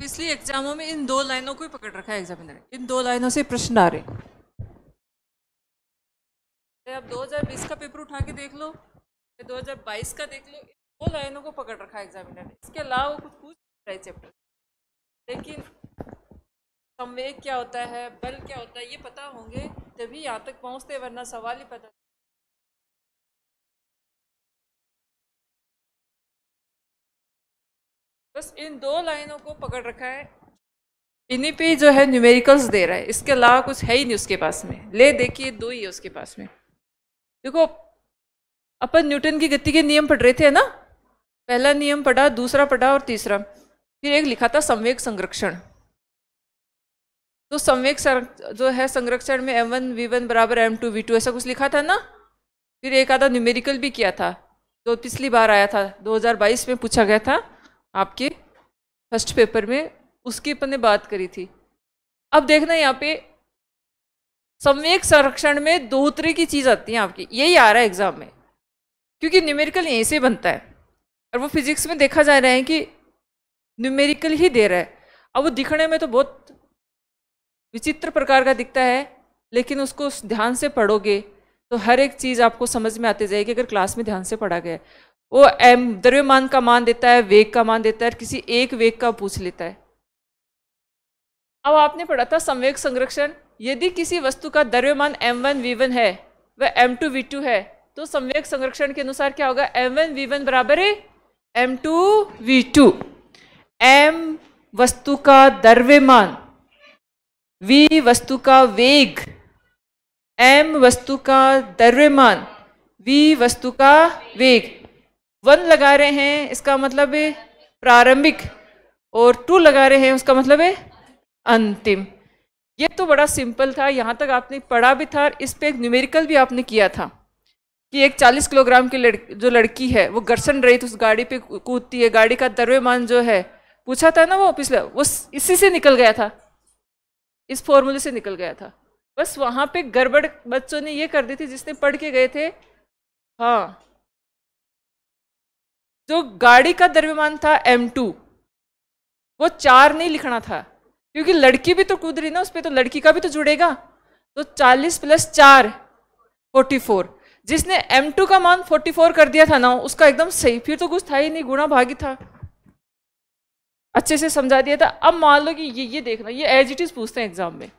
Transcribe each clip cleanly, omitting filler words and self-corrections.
पिछली एग्जामों में इन 2 लाइनों को ही पकड़ रखा है एग्जामिनर ने, इन 2 लाइनों से प्रश्न आ रहे हैं। आप 2020 का पेपर उठा के देख लो, 2022 का देख लो, इन 2 लाइनों को पकड़ रखा है एग्जामिनर ने। इसके अलावा वो कुछ पूछ रहा है चैप्टर, लेकिन संवेग क्या होता है, बल क्या होता है, ये पता होंगे तभी यहाँ तक पहुँचते, वरना सवाल ही पता। बस इन 2 लाइनों को पकड़ रखा है, इन्हीं पे जो है न्यूमेरिकल्स दे रहा है, इसके अलावा कुछ है ही नहीं उसके पास में। ले देखिए 2 ही है उसके पास में। देखो अपन न्यूटन की गति के नियम पढ़ रहे थे ना, पहला नियम पढ़ा, दूसरा पढ़ा और तीसरा, फिर एक लिखा था संवेग संरक्षण। तो संवेग जो है संरक्षण में m1 v1 बराबर m2 v2 ऐसा कुछ लिखा था ना। फिर एक आधा न्यूमेरिकल भी किया था, जो पिछली बार आया था, 2022 में पूछा गया था आपके फर्स्ट पेपर में, उसकी अपन ने बात करी थी। अब देखना यहाँ पे संवेग संरक्षण में 2 तरह की चीज आती है आपकी, यही आ रहा है एग्जाम में, क्योंकि न्यूमेरिकल यहीं से बनता है। और वो फिजिक्स में देखा जा रहा है कि न्यूमेरिकल ही दे रहा है। अब वो दिखने में तो बहुत विचित्र प्रकार का दिखता है, लेकिन उसको ध्यान से पढ़ोगे तो हर एक चीज आपको समझ में आती जाएगी, अगर क्लास में ध्यान से पढ़ा गया। वो द्रव्यमान का मान देता है, वेग का मान देता है, किसी एक वेग का पूछ लेता है। अब आपने पढ़ा था संवेग संरक्षण, यदि किसी वस्तु का द्रव्यमान m1 v1 है वह m2 v2 है, तो संवेग संरक्षण के अनुसार क्या होगा, m1 v1 बराबर है m2 v2। m वस्तु का द्रव्यमान, v वस्तु का वेग, m वस्तु का द्रव्यमान, v वस्तु का वेग। 1 लगा रहे हैं इसका मतलब है प्रारंभिक, और 2 लगा रहे हैं उसका मतलब है अंतिम। ये तो बड़ा सिंपल था, यहाँ तक आपने पढ़ा भी था। इस पे एक न्यूमेरिकल भी आपने किया था कि एक 40 किलोग्राम की जो लड़की है वो घर्षण रहित उस गाड़ी पे कूदती है, गाड़ी का द्रव्यमान जो है पूछा था ना वो पिछले, वो इसी से निकल गया था, इस फॉर्मूले से निकल गया था। बस वहां पे गड़बड़ बच्चों ने ये कर दी थी जिसने पढ़ के गए थे। हाँ, जो गाड़ी का द्रव्यमान था m2, वो 4 नहीं लिखना था, क्योंकि लड़की भी तो कूद रही ना उस पर, तो लड़की का भी तो जुड़ेगा। तो 40 + 4 44, जिसने m2 का मान 44 कर दिया था ना, उसका एकदम सही, फिर तो कुछ था ही नहीं, गुणा भागी था, अच्छे से समझा दिया था। अब मान लो कि ये देखना, ये एज इट इज पूछते हैं एग्जाम में।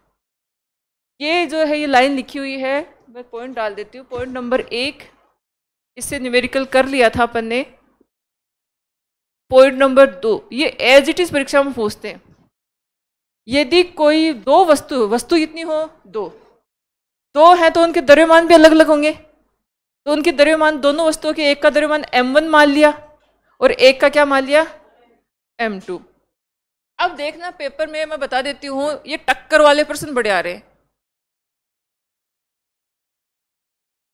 ये जो है ये लाइन लिखी हुई है, मैं पॉइंट डाल देती हूँ। पॉइंट नंबर 1, इससे न्यूमेरिकल कर लिया था अपन ने। पॉइंट नंबर 2, ये एज इट इज परीक्षा में पूछते हैं। यदि कोई 2 वस्तु कितनी हो, 2 है, तो उनके द्रव्यमान भी अलग अलग होंगे। तो उनके द्रव्यमान, दोनों वस्तुओं के, एक का द्रव्यमान m1 मान लिया और एक का क्या मान लिया, m2। अब देखना पेपर में मैं बता देती हूँ, ये टक्कर वाले प्रश्न बड़े आ रहे हैं।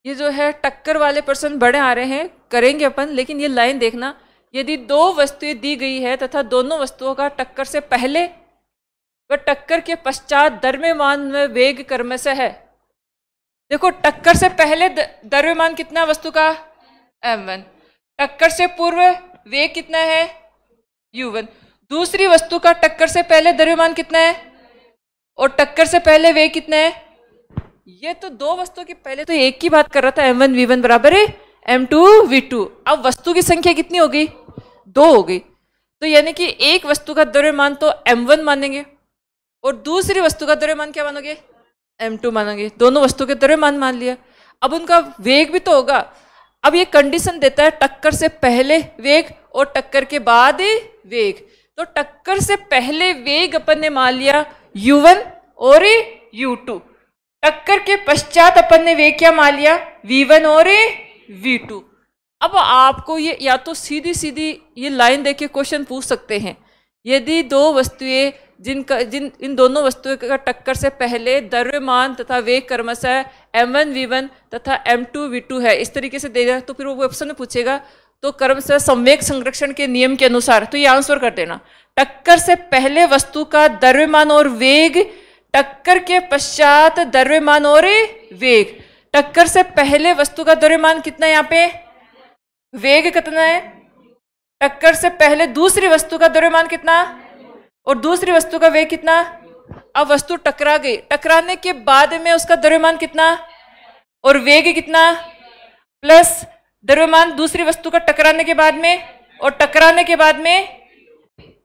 ये जो है टक्कर वाले प्रश्न बड़े आ रहे हैं, करेंगे अपन। लेकिन ये लाइन देखना, यदि 2 वस्तुएं दी गई है तथा दोनों वस्तुओं का टक्कर से पहले व टक्कर के पश्चात द्रव्यमान में वेग क्रमशः है। देखो टक्कर से पहले द्रव्यमान कितना वस्तु का, m1। टक्कर से पूर्व वेग कितना है, u1। दूसरी वस्तु का टक्कर से पहले द्रव्यमान कितना है और टक्कर से पहले वेग कितना है। ये तो 2 वस्तुओं के पहले तो एक की बात कर रहा था, m1 v1 बराबर है m2 v2। अब वस्तु की संख्या कितनी हो गई, 2 हो गई। तो यानी कि एक वस्तु का द्रव्यमान तो m1 मानेंगे और दूसरी वस्तु का द्रव्यमान क्या मानोगे, m2 मानोगे। दोनों वस्तु के द्रव्यमान मान लिया। अब उनका वेग भी तो होगा। अब ये कंडीशन देता है टक्कर से पहले वेग और टक्कर के बाद वेग। तो टक्कर से पहले वेग अपन ने मान लिया u1 और u2। टक्कर के पश्चात अपन ने वेग क्या मान लिया, v1 और v2। अब आपको ये या तो सीधी सीधी ये लाइन देके क्वेश्चन पूछ सकते हैं, यदि 2 वस्तुएं जिन इन दोनों वस्तुओं का टक्कर से पहले द्रव्यमान तथा वेग क्रमशः m1 v1 तथा m2 v2 है, इस तरीके से देगा, तो फिर वो ऑप्शन में पूछेगा तो क्रमशः संवेग संरक्षण के नियम के अनुसार, तो ये आंसर कर देना। टक्कर से पहले वस्तु का द्रव्यमान और वेग, टक्कर के पश्चात द्रव्यमान और वेग। टक्कर से पहले वस्तु का द्रव्यमान कितना है, यहाँ पे वेग कितना है, टक्कर से पहले दूसरी वस्तु का द्रव्यमान कितना और दूसरी वस्तु का वेग कितना। अब वस्तु टकरा गई, टकराने के बाद में उसका द्रव्यमान कितना और वेग कितना, प्लस द्रव्यमान दूसरी वस्तु का टकराने के बाद में और टकराने के बाद में,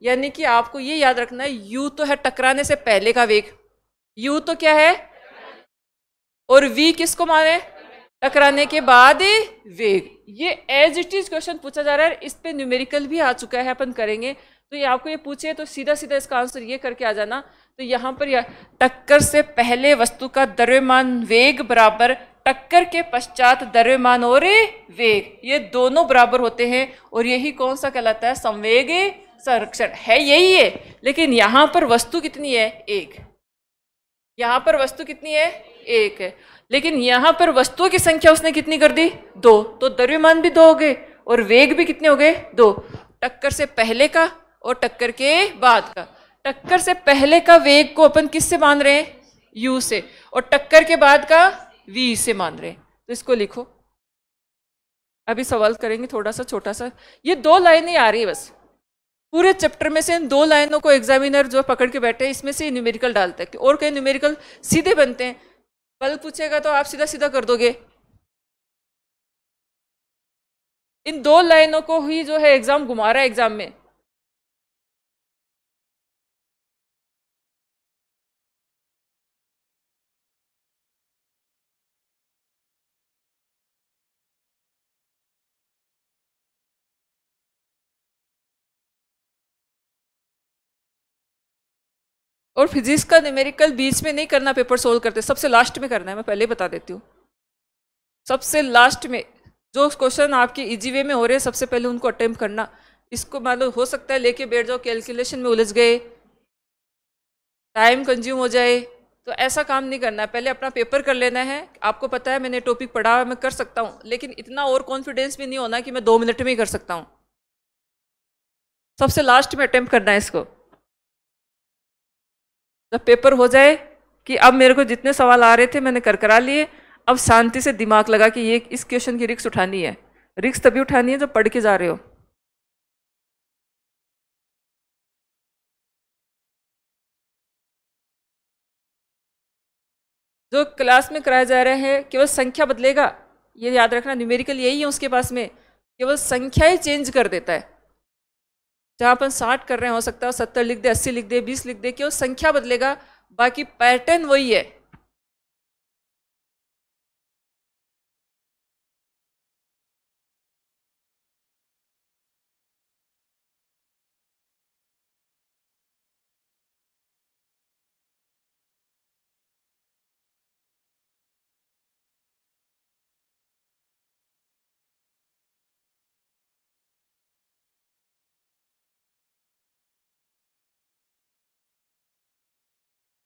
यानी कि आपको ये याद रखना है u तो है टकराने से पहले का वेग, u तो क्या है, और v किसको माने, टकराने के बाद वेग। ये एज इट इज क्वेश्चन पूछा जा रहा है, इस पे न्यूमेरिकल भी आ चुका है, अपन करेंगे। तो ये आपको ये पूछे तो सीधा सीधा इसका आंसर ये करके आ जाना। तो यहाँ पर टक्कर से पहले वस्तु का द्रव्यमान वेग बराबर टक्कर के पश्चात द्रव्यमान और वेग, ये दोनों बराबर होते हैं, और यही कौन सा कहलाता है, संवेग संरक्षण है, यही है। लेकिन यहाँ पर वस्तु कितनी है, एक, यहाँ पर वस्तु कितनी है, एक है, लेकिन यहाँ पर वस्तुओं की संख्या उसने कितनी कर दी, दो, तो द्रव्यमान भी दो हो गए और वेग भी कितने हो गए, दो। टक्कर से पहले का और टक्कर के बाद का। टक्कर से पहले का वेग को अपन किससे मान रहे हैं, u से, और टक्कर के बाद का v से मान रहे हैं। तो इसको लिखो, अभी सवाल करेंगे थोड़ा सा छोटा सा, ये दो लाइनें आ रही है बस पूरे चैप्टर में से, इन दो लाइनों को एग्जामिनर जो पकड़ के बैठे हैं इसमें से न्यूमेरिकल डालता है, और कई न्यूमेरिकल सीधे बनते हैं, कल पूछेगा तो आप सीधा सीधा कर दोगे। इन दो लाइनों को ही जो है एग्जाम घुमा रहा है एग्जाम में। और फिजिक्स का न्यूमेरिकल बीच में नहीं करना, पेपर सोल्व करते सबसे लास्ट में करना है, मैं पहले बता देती हूँ। सबसे लास्ट में जो क्वेश्चन आपके इजी वे में हो रहे हैं सबसे पहले उनको अटेम्प्ट करना। इसको मालूम हो सकता है लेके बैठ जाओ, कैलकुलेशन में उलझ गए, टाइम कंज्यूम हो जाए, तो ऐसा काम नहीं करना है। पहले अपना पेपर कर लेना है। आपको पता है मैंने टॉपिक पढ़ा है, मैं कर सकता हूँ, लेकिन इतना और कॉन्फिडेंस भी नहीं होना कि मैं 2 मिनट में ही कर सकता हूँ। सबसे लास्ट में अटेम्प्ट करना है इसको, जब पेपर हो जाए कि अब मेरे को जितने सवाल आ रहे थे मैंने कर करा लिए, अब शांति से दिमाग लगा कि ये इस क्वेश्चन की रिस्क उठानी है। रिस्क तभी उठानी है जब पढ़ के जा रहे हो। जो क्लास में कराया जा रहा है केवल संख्या बदलेगा, ये याद रखना, न्यूमेरिकल यही है उसके पास में, केवल संख्या ही चेंज कर देता है। जहाँ अपन 60 कर रहे हैं हो सकता है 70 लिख दे, 80 लिख दे, 20 लिख दे, केवल संख्या बदलेगा, बाकी पैटर्न वही है।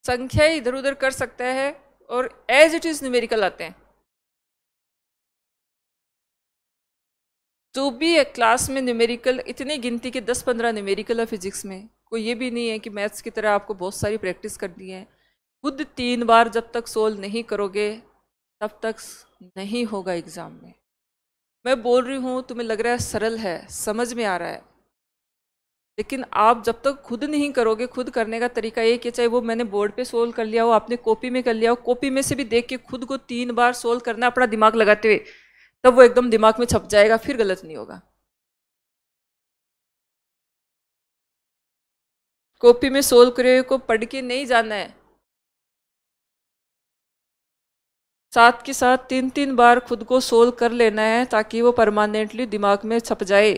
संख्या इधर उधर कर सकता है और एज इट इज न्यूमेरिकल आते हैं। जो भी है क्लास में न्यूमेरिकल, इतनी गिनती के 10-15 न्यूमेरिकल है फिजिक्स में, कोई ये भी नहीं है कि मैथ्स की तरह आपको बहुत सारी प्रैक्टिस करनी है। खुद 3 बार जब तक सोल्व नहीं करोगे तब तक नहीं होगा एग्जाम में। मैं बोल रही हूँ तुम्हें लग रहा है सरल है, समझ में आ रहा है, लेकिन आप जब तक खुद नहीं करोगे, खुद करने का तरीका ये कि चाहे वो मैंने बोर्ड पे सोल्व कर लिया हो, आपने कॉपी में कर लिया हो, कॉपी में से भी देख के खुद को 3 बार सोल्व करना अपना दिमाग लगाते हुए, तब वो एकदम दिमाग में छप जाएगा, फिर गलत नहीं होगा। कॉपी में सोल्व करे हुए को पढ़ के नहीं जाना है, साथ के साथ 3-3 बार खुद को सोल्व कर लेना है, ताकि वो परमानेंटली दिमाग में छप जाए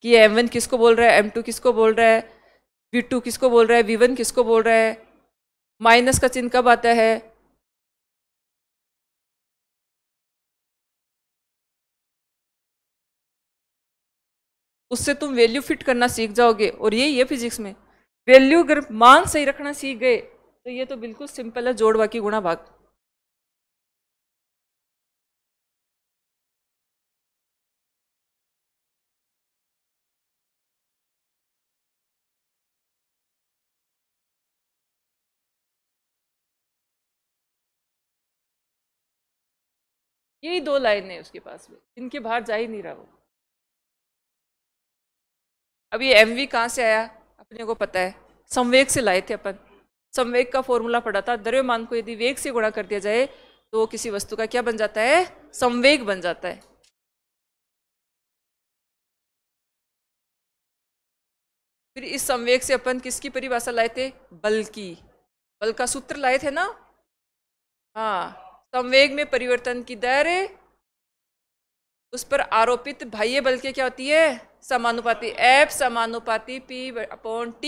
कि M1 किसको बोल रहा है, M2 किसको बोल रहा है, V2 किसको बोल रहा है, V1 किसको बोल रहा है, माइनस का चिन्ह कब आता है। उससे तुम वैल्यू फिट करना सीख जाओगे, और यही है फिजिक्स में, वैल्यू अगर मान सही रखना सीख गए तो ये तो बिल्कुल सिंपल है, जोड़ बाकी गुणा भाग। यही 2 लाइन है उसके पास में, इनके बाहर जा ही नहीं रहा वो। अब ये MV कहाँ से आया, अपने को पता है, संवेग से लाए थे अपन। संवेग का फॉर्मूला पढ़ा था, द्रव्यमान को यदि वेग से गुणा कर दिया जाए तो वो किसी वस्तु का क्या बन जाता है? संवेग बन जाता है। फिर इस संवेग से अपन किसकी परिभाषा लाए थे? बल की। बल का सूत्र लाए थे ना? हाँ, संवेग में परिवर्तन की दर उस पर आरोपित बाह्य बल के क्या होती है? समानुपाती। F समानुपाती P/T।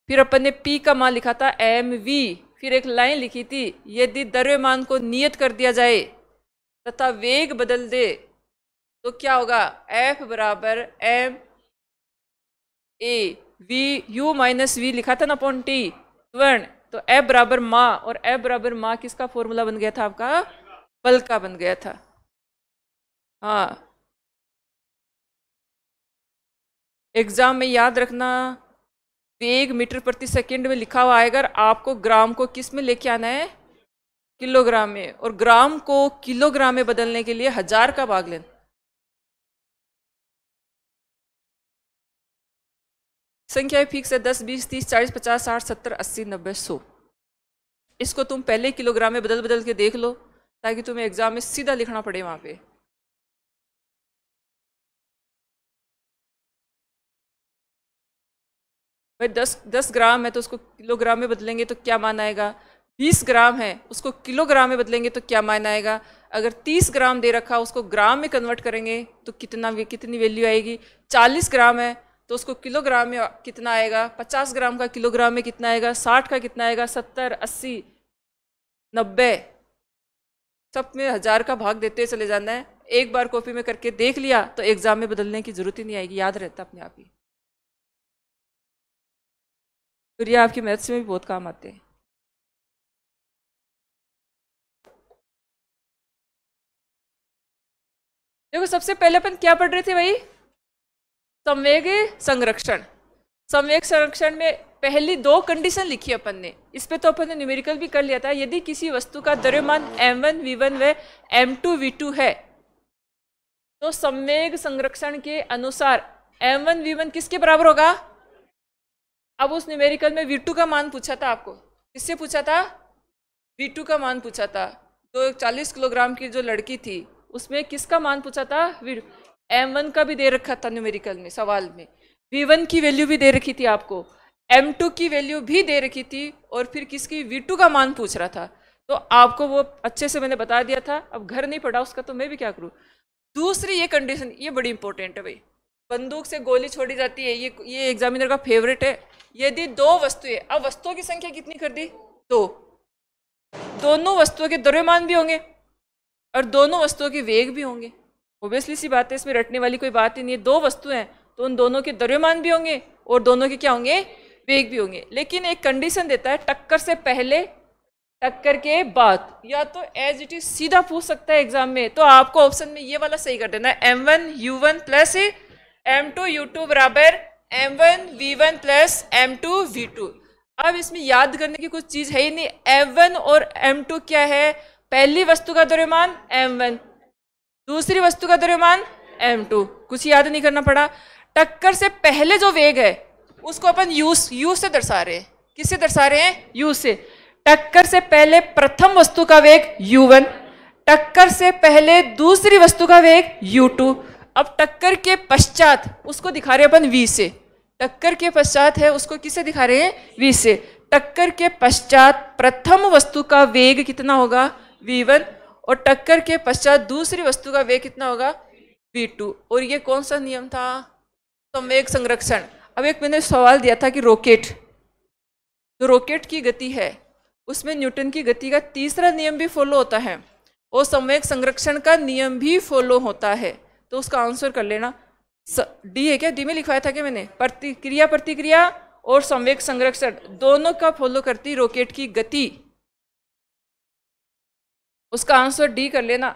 फिर अपन ने P का मान लिखा था mv। फिर एक लाइन लिखी थी, यदि द्रव्यमान को नियत कर दिया जाए तथा वेग बदल दे तो क्या होगा? F बराबर m a v u minus v लिखा था ना अपॉन t त्वरण। तो F बराबर माँ, और F बराबर माँ किसका फॉर्मूला बन गया था? आपका बल का बन गया था। हाँ, एग्जाम में याद रखना, वेग मीटर प्रति सेकंड में लिखा हुआ आएगा, आपको ग्राम को किस में लेके आना है? किलोग्राम में। और ग्राम को किलोग्राम में बदलने के लिए 1000 का भाग लेना। संख्याएं फिक्स है, 10, 20, 30, 40, 50, 60, 70, 80, 90, 100। इसको तुम पहले किलोग्राम में बदल बदल के देख लो, ताकि तुम्हें एग्जाम में सीधा लिखना पड़े वहां पे। भाई 10 ग्राम है तो उसको किलोग्राम में बदलेंगे तो क्या मान आएगा? 20 ग्राम है उसको किलोग्राम में बदलेंगे तो क्या मान आएगा? अगर 30 ग्राम दे रखा उसको ग्राम में कन्वर्ट करेंगे तो कितनी वैल्यू आएगी? 40 ग्राम है तो उसको किलोग्राम में कितना आएगा? 50 ग्राम का किलोग्राम में कितना आएगा? 60 का कितना आएगा? 70, 80, 90, सब में 1000 का भाग देते चले जाना है। एक बार कॉपी में करके देख लिया तो एग्जाम में बदलने की जरूरत ही नहीं आएगी, याद रहता अपने आप ही। फिर ये आपकी मैथ्स में भी बहुत काम आते हैं। देखो सबसे पहले अपन क्या पढ़ रहे थे भाई? संवेग संरक्षण। संवेग संरक्षण में पहली 2 कंडीशन लिखी अपन ने, इस पे तो अपन ने न्यूमेरिकल भी कर लिया था। यदि किसी वस्तु का द्रव्यमान m1 v1 व m2 v2 है तो संवेग संरक्षण के अनुसार m1 v1 किसके बराबर होगा? अब उस न्यूमेरिकल में v2 का मान पूछा था आपको। किससे पूछा था? v2 का मान पूछा था। तो 40 किलोग्राम की जो लड़की थी उसमें किसका मान पूछा था? m1 का भी दे रखा था न्यूमेरिकल में सवाल में, v1 की वैल्यू भी दे रखी थी आपको, m2 की वैल्यू भी दे रखी थी, और फिर किसकी? v2 का मान पूछ रहा था। तो आपको वो अच्छे से मैंने बता दिया था। अब घर नहीं पड़ा उसका तो मैं भी क्या करूँ। दूसरी ये कंडीशन, ये बड़ी इंपॉर्टेंट है भाई। बंदूक से गोली छोड़ी जाती है, ये एग्जामिनर का फेवरेट है। यदि 2 वस्तुएं, अब वस्तुओं की संख्या कितनी कर दी? 2। दोनों वस्तुओं के द्रव्यमान भी होंगे और दोनों वस्तुओं के वेग भी होंगे। ओबियसली सी बात है, इसमें रटने वाली कोई बात ही नहीं है। 2 वस्तुएं हैं तो उन दोनों के द्रव्यमान भी होंगे और दोनों के क्या होंगे? वेग भी होंगे। लेकिन एक कंडीशन देता है, टक्कर से पहले, टक्कर के बाद, या तो एज इट इज सीधा पूछ सकता है एग्जाम में, तो आपको ऑप्शन में ये वाला सही कर देना है, m1 u1 plus m2 u2 बराबर m1 v1 plus m2 v2। अब इसमें याद करने की कुछ चीज है ही नहीं। m1 और m2 क्या है? पहली वस्तु का द्रव्यमान m1, दूसरी वस्तु का द्रव्यमान m2। कुछ याद नहीं करना पड़ा। टक्कर से पहले जो वेग है उसको अपन u से दर्शा रहे हैं। किससे दर्शा रहे हैं? u से। टक्कर से पहले प्रथम वस्तु का वेग u1, टक्कर से पहले दूसरी वस्तु का वेग u2। अब टक्कर के पश्चात उसको दिखा रहे हैं अपन v से। टक्कर के पश्चात है उसको किससे दिखा रहे हैं? v से। टक्कर के पश्चात प्रथम वस्तु का वेग कितना होगा? v1, और टक्कर के पश्चात दूसरी वस्तु का वेग कितना होगा? v2। और ये कौन सा नियम था? संवेग संरक्षण। अब एक मैंने सवाल दिया था कि रॉकेट, जो रॉकेट की गति है उसमें न्यूटन की गति का तीसरा नियम भी फॉलो होता है और संवेग संरक्षण का नियम भी फॉलो होता है। तो उसका आंसर कर लेना। डी है क्या? डी में लिखवाया था क्या मैंने? प्रतिक्रिया प्रतिक्रिया और संवेग संरक्षण दोनों का फॉलो करती रॉकेट की गति। उसका आंसर डी कर लेना,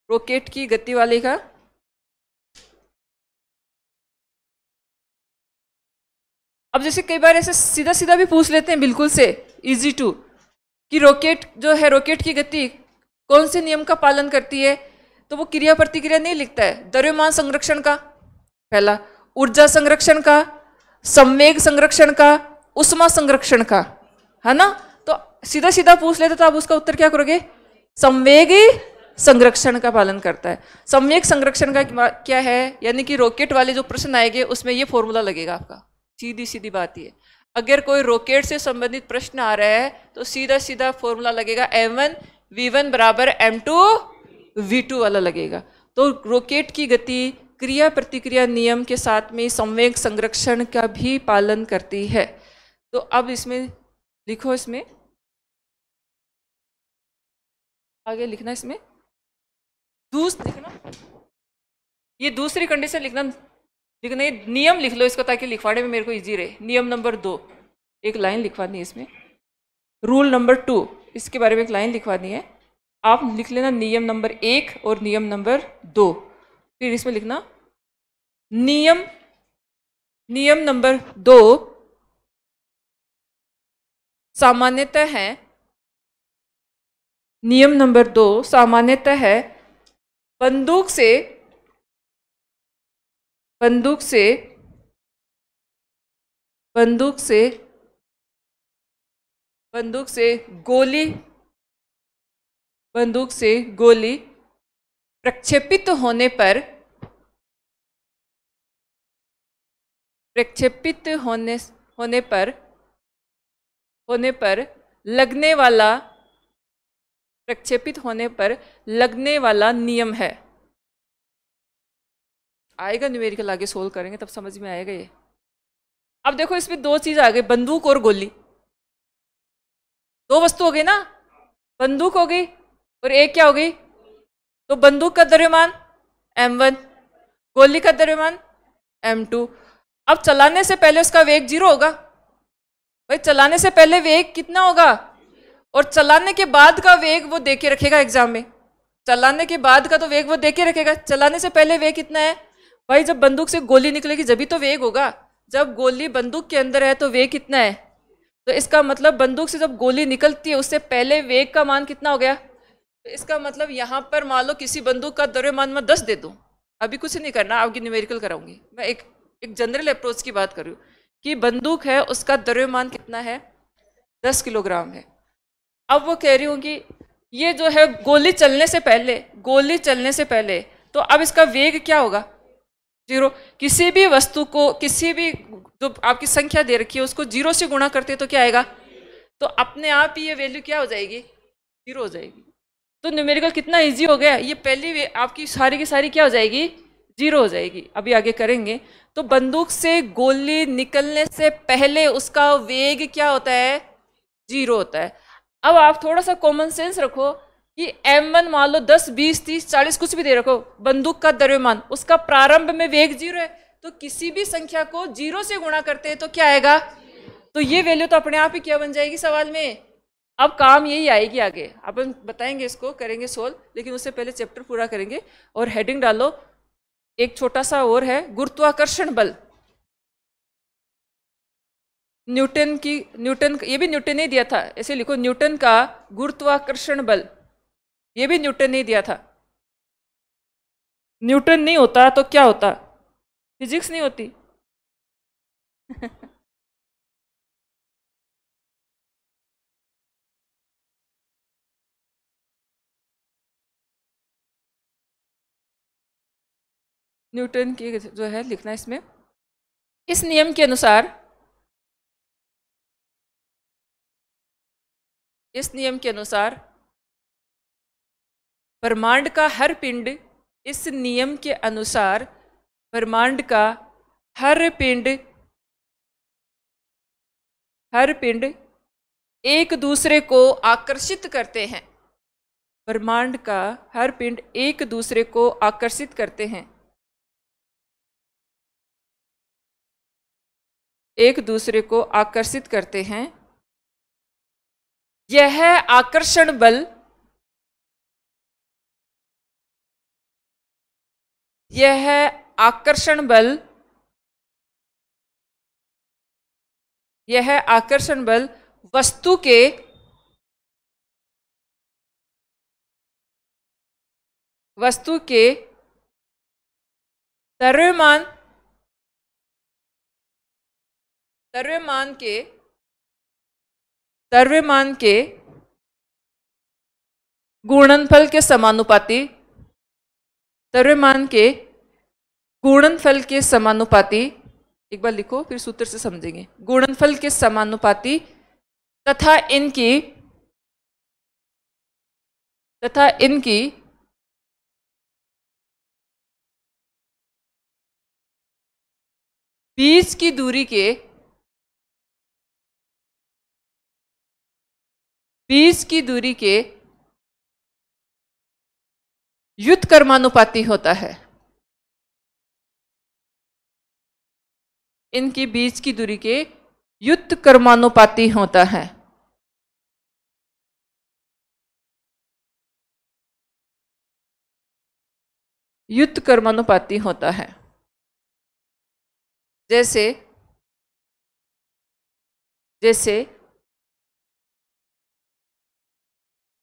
रॉकेट की गति वाले का। अब जैसे कई बार ऐसे सीधा सीधा भी पूछ लेते हैं बिल्कुल से इजी टू, कि रॉकेट जो है, रॉकेट की गति कौन से नियम का पालन करती है? तो वो क्रिया प्रतिक्रिया नहीं लिखता है, द्रव्यमान संरक्षण का पहला। ऊर्जा संरक्षण का, संवेग संरक्षण का, उष्मा संरक्षण का, है ना। तो सीधा सीधा पूछ लेते तो आप उसका उत्तर क्या करोगे? संवेग संरक्षण का पालन करता है। संवेग संरक्षण का क्या है? यानी कि रॉकेट वाले जो प्रश्न आएंगे उसमें ये फॉर्मूला लगेगा आपका। सीधी सीधी बात ये, अगर कोई रॉकेट से संबंधित प्रश्न आ रहा है तो सीधा सीधा फॉर्मूला लगेगा m1v1 बराबर m2v2 वाला लगेगा। तो रॉकेट की गति क्रिया प्रतिक्रिया नियम के साथ में संवेग संरक्षण का भी पालन करती है। तो अब इसमें लिखो, इसमें आगे लिखना, इसमें लिखना, ये दूसरी कंडीशन लिखना, ये नियम लिख लो इसको ताकि लिखवाने में मेरे को इजी रहे। नियम नंबर 2 एक लाइन लिखवानी है इसमें, रूल नंबर 2 इसके बारे में एक लाइन लिखवानी है। आप लिख लेना नियम नंबर 1 और नियम नंबर 2। फिर इसमें लिखना नियम नंबर 2 सामान्यतः है, नियम नंबर 2 सामान्यतः है बंदूक से गोली प्रक्षेपित होने पर लगने वाला नियम है। आएगा न्यूमेरिकल, आगे सोल्व करेंगे तब समझ में आएगा ये। अब देखो इसमें दो चीज आ गई, बंदूक और गोली, दो वस्तु हो गई ना, बंदूक हो गई और एक क्या हो गई? तो बंदूक का द्रव्यमान m1, गोली का द्रव्यमान m2। अब चलाने से पहले उसका वेग 0 होगा भाई, चलाने से पहले वेग कितना होगा? और चलाने के बाद का वेग वो दे के रखेगा एग्जाम में, चलाने के बाद का तो वेग वो दे के रखेगा। चलाने से पहले वेग कितना है भाई? जब बंदूक से गोली निकलेगी जब भी तो वेग होगा, जब गोली बंदूक के अंदर है तो वेग कितना है? तो इसका मतलब बंदूक से जब गोली निकलती है उससे पहले वेग का मान कितना हो गया? तो इसका मतलब यहाँ पर मान लो किसी बंदूक का द्रव्यमान मैं 10 दे दूँ, अभी कुछ नहीं करना, आपकी न्यूमेरिकल कराऊंगी मैं, एक जनरल अप्रोच की बात कर रही हूँ कि बंदूक है उसका द्रव्यमान कितना है? 10 किलोग्राम है। अब वो कह रही हूँ कि ये जो है गोली चलने से पहले, तो अब इसका वेग क्या होगा? 0। किसी भी वस्तु को, किसी भी जो आपकी संख्या दे रखी है उसको 0 से गुणा करते तो क्या आएगा? तो अपने आप ही ये वैल्यू क्या हो जाएगी? 0 हो जाएगी। तो न्यूमेरिकल कितना इजी हो गया, ये पहली आपकी सारी की सारी क्या हो जाएगी? 0 हो जाएगी। अभी आगे करेंगे। तो बंदूक से गोली निकलने से पहले उसका वेग क्या होता है? 0 होता है। अब आप थोड़ा सा कॉमन सेंस रखो कि m1 मान लो 10, 20, 30, 40 कुछ भी दे रखो, बंदूक का द्रव्यमान, उसका प्रारंभ में वेग 0 है, तो किसी भी संख्या को 0 से गुणा करते हैं तो क्या आएगा? तो ये वैल्यू तो अपने आप ही क्या बन जाएगी सवाल में। अब काम यही आएगी आगे, अपन बताएंगे, इसको करेंगे सोल्व, लेकिन उससे पहले चैप्टर पूरा करेंगे। और हेडिंग डालो एक छोटा सा और है, गुरुत्वाकर्षण बल। न्यूटन, ये भी न्यूटन ने दिया था, ऐसे लिखो न्यूटन का गुरुत्वाकर्षण बल, ये भी न्यूटन ने दिया था। न्यूटन नहीं होता तो क्या होता? फिजिक्स नहीं होती। न्यूटन की जो है लिखना इसमें, इस नियम के अनुसार, ब्रह्मांड का हर पिंड, इस नियम के अनुसार ब्रह्मांड का हर पिंड एक दूसरे को आकर्षित करते हैं। ब्रह्मांड का हर पिंड एक दूसरे को आकर्षित करते हैं, एक दूसरे को आकर्षित करते हैं। यह आकर्षण बल, यह आकर्षण बल वस्तु के द्रव्यमान द्रव्यमान के गुणनफल के समानुपाती, द्रव्यमान के गुणनफल के समानुपाती, एक बार लिखो फिर सूत्र से समझेंगे, गुणनफल के समानुपाती तथा इनकी बीच की दूरी के व्युत्क्रमानुपाती होता है। इनकी बीच की दूरी के व्युत्क्रमानुपाती होता है। व्युत्क्रमानुपाती होता है। जैसे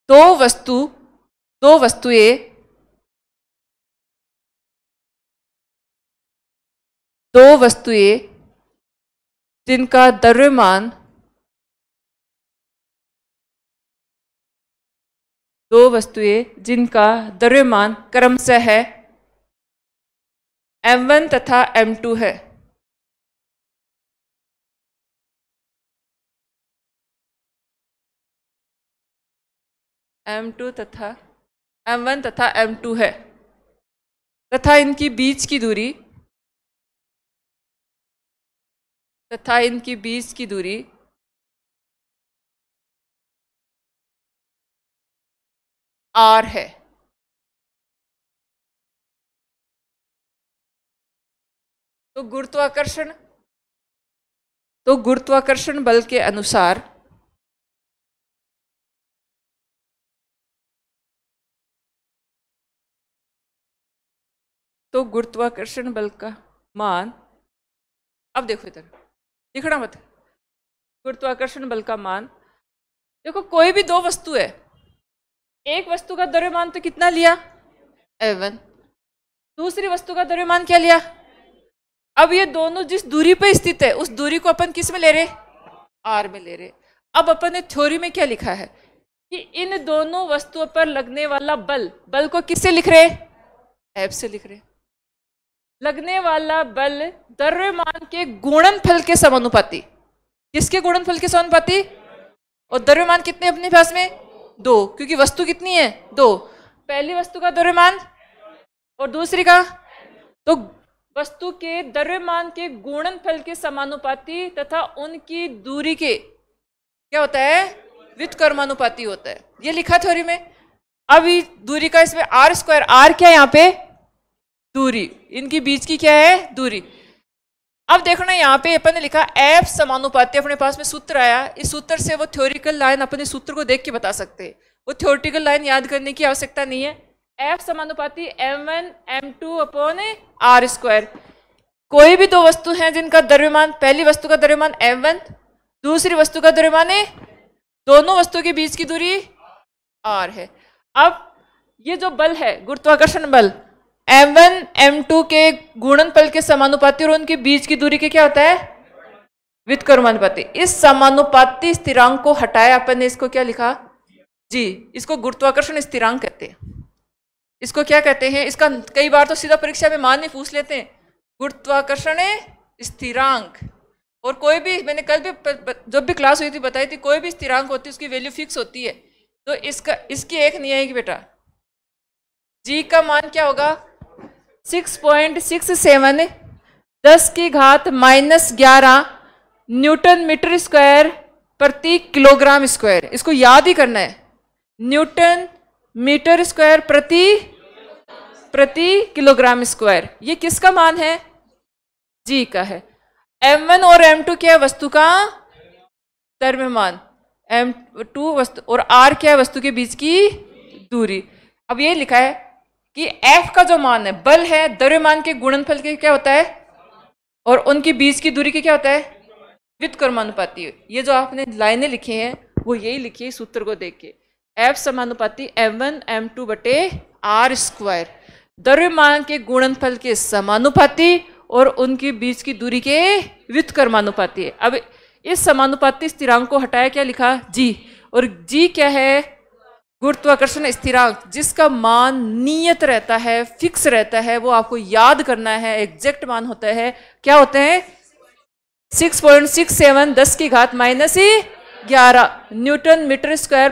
दो वस्तुएं जिनका द्रव्यमान क्रमशः है m1 तथा m2 है। m1 तथा m2 है तथा इनकी बीच की दूरी r है। तो गुरुत्वाकर्षण बल के अनुसार गुरुत्वाकर्षण बल का मान, अब देखो इधर लिखना मत, गुरुत्वाकर्षण बल का मान, देखो कोई भी दो वस्तु है, एक वस्तु का द्रव्यमान तो कितना लिया m1, दूसरी वस्तु का द्रव्यमान क्या लिया। अब ये दोनों जिस दूरी पर स्थित है उस दूरी को अपन किस में ले रहे, r में ले रहे। अब अपन ने थ्योरी में क्या लिखा है कि इन दोनों वस्तुओं पर लगने वाला बल को किससे लिख रहे, F से लिख रहे। लगने वाला बल द्रव्यमान के गुणनफल के समानुपाती, किसके गुणनफल के समानुपाती, और द्रव्यमान कितने अपने पास में 2, क्योंकि वस्तु कितनी है 2, पहली वस्तु का द्रव्यमान और दूसरी का, तो वस्तु के द्रव्यमान के गुणनफल के समानुपाती तथा उनकी दूरी के क्या होता है, व्युत्क्रमानुपाती होता है। ये लिखा थ्योरी में। अब दूरी का इसमें r स्क्वायर, r क्या है यहाँ पे दूरी, इनकी बीच की क्या है दूरी। अब देखो ना यहाँ पे अपन ने लिखा F समानुपाती, अपने पास में सूत्र आया, इस सूत्र से वो थ्योरिकल लाइन अपने सूत्र को देख के बता सकते हैं, वो थ्योरेटिकल लाइन याद करने की आवश्यकता नहीं है। F समानुपाती m1 m2 upon r square. कोई भी दो वस्तु हैं जिनका द्रव्यमान, पहली वस्तु का द्रव्यमान m1, दूसरी वस्तु का द्रव्यमान है, दोनों वस्तुओं के बीच की दूरी r है। अब ये जो बल है गुरुत्वाकर्षण बल m1 m2 के गुणनफल के समानुपाती और उनके बीच की दूरी के क्या होता है, व्युत्क्रमानुपाती। इस समानुपाती स्थिरांक को हटाया अपन ने, इसको क्या लिखा जी, इसको गुरुत्वाकर्षण स्थिरांक कहते हैं। इसको क्या कहते हैं, इसका कई बार तो सीधा परीक्षा में मान ही पूछ लेते हैं, गुरुत्वाकर्षण स्थिरांक। और कोई भी, मैंने कल भी जब भी क्लास हुई थी बताई थी, कोई भी स्थिरांक होती है उसकी वैल्यू फिक्स होती है। तो इसकी एक नहीं आएगी बेटा, जी का मान क्या होगा 6.67 10⁻⁻11 न्यूटन मीटर स्क्वायर प्रति किलोग्राम स्क्वायर। इसको याद ही करना है, न्यूटन मीटर स्क्वायर प्रति किलोग्राम स्क्वायर। ये किसका मान है, जी का है। m1 और m2 क्या है, वस्तु का द्रव्यमान, m2 वस्तु और r क्या है, वस्तु के बीच की दूरी। अब ये लिखा है कि F का जो मान है, बल है, द्रव्यमान के गुणनफल के क्या होता है और उनके बीच की दूरी के क्या होता है, व्युत्क्रमानुपाती। ये जो आपने लाइनें लिखी हैं वो यही लिखी है सूत्र को देख के, F समानुपाती m1 m2 बटे r स्क्वायर, द्रव्यमान के गुणनफल के समानुपाती और उनके बीच की दूरी के व्युत्क्रमानुपाती है। अब इस समानुपाती स्थिरांक को हटाया, क्या लिखा, जी, और जी क्या है, गुरुत्वाकर्षण स्थिरांक, जिसका मान नियत रहता है, फिक्स रहता है, वो आपको याद करना है, एग्जैक्ट मान होता है, क्या होते हैं 6.67 10⁻11 न्यूटन मीटर स्क्वायर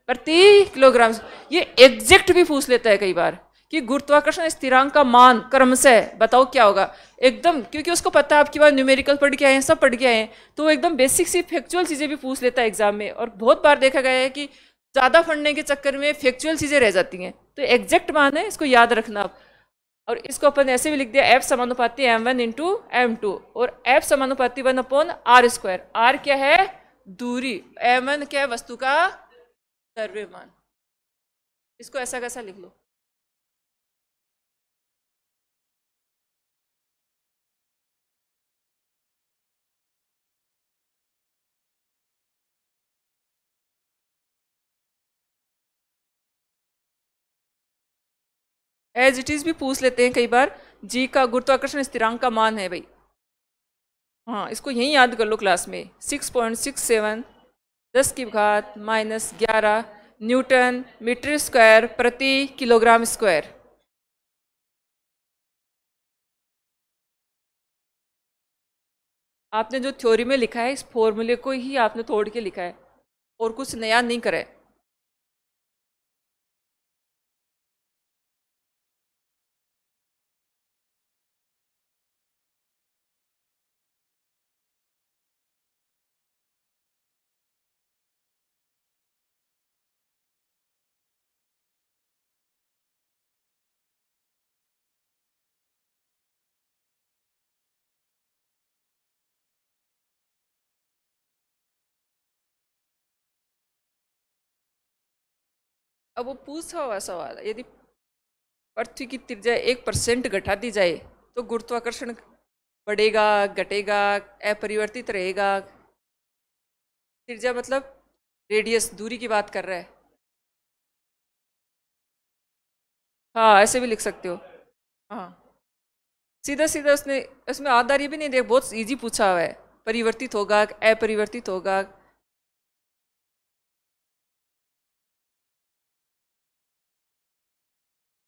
प्रति किलोग्राम। ये एग्जैक्ट भी पूछ लेता है कई बार कि गुरुत्वाकर्षण स्थिरांक का मान क्रमशः बताओ क्या होगा, एकदम, क्योंकि उसको पता है आपकी बार न्यूमेरिकल पढ़ के आए हैं, सब पढ़ के आए हैं, तो वो एकदम बेसिक सी फैक्चुअल चीज़ें भी पूछ लेता है एग्जाम में। और बहुत बार देखा गया है कि ज़्यादा पढ़ने के चक्कर में फैक्चुअल चीज़ें रह जाती हैं, तो एग्जैक्ट मान है, इसको याद रखना आप। और इसको अपन ऐसे भी लिख दिया, F समानुपाती m1 इंटू m2, और F समानुपाती 1/r²। r क्या है, दूरी, m1 क्या है, वस्तु का द्रव्यमान। इसको ऐसा कैसा लिख लो, एज इट इज भी पूछ लेते हैं कई बार, जी का गुरुत्वाकर्षण स्थिरांक का मान है भाई, हाँ इसको यहीं याद कर लो क्लास में, 6.67 10⁻11 न्यूटन मीटर स्क्वायर प्रति किलोग्राम स्क्वायर। आपने जो थ्योरी में लिखा है, इस फॉर्मूले को ही आपने तोड़ के लिखा है और कुछ नया नहीं करा है। अब वो पूछा हुआ सवाल है, यदि पृथ्वी की त्रिज्या 1% घटा दी जाए तो गुरुत्वाकर्षण बढ़ेगा, घटेगा, अपरिवर्तित रहेगा। त्रिज्या मतलब रेडियस, दूरी की बात कर रहा है। हाँ ऐसे भी लिख सकते हो, हाँ सीधा सीधा उसने, उसमें आधार ये भी नहीं दे, बहुत इजी पूछा हुआ है, परिवर्तित होगा, अपरिवर्तित होगा।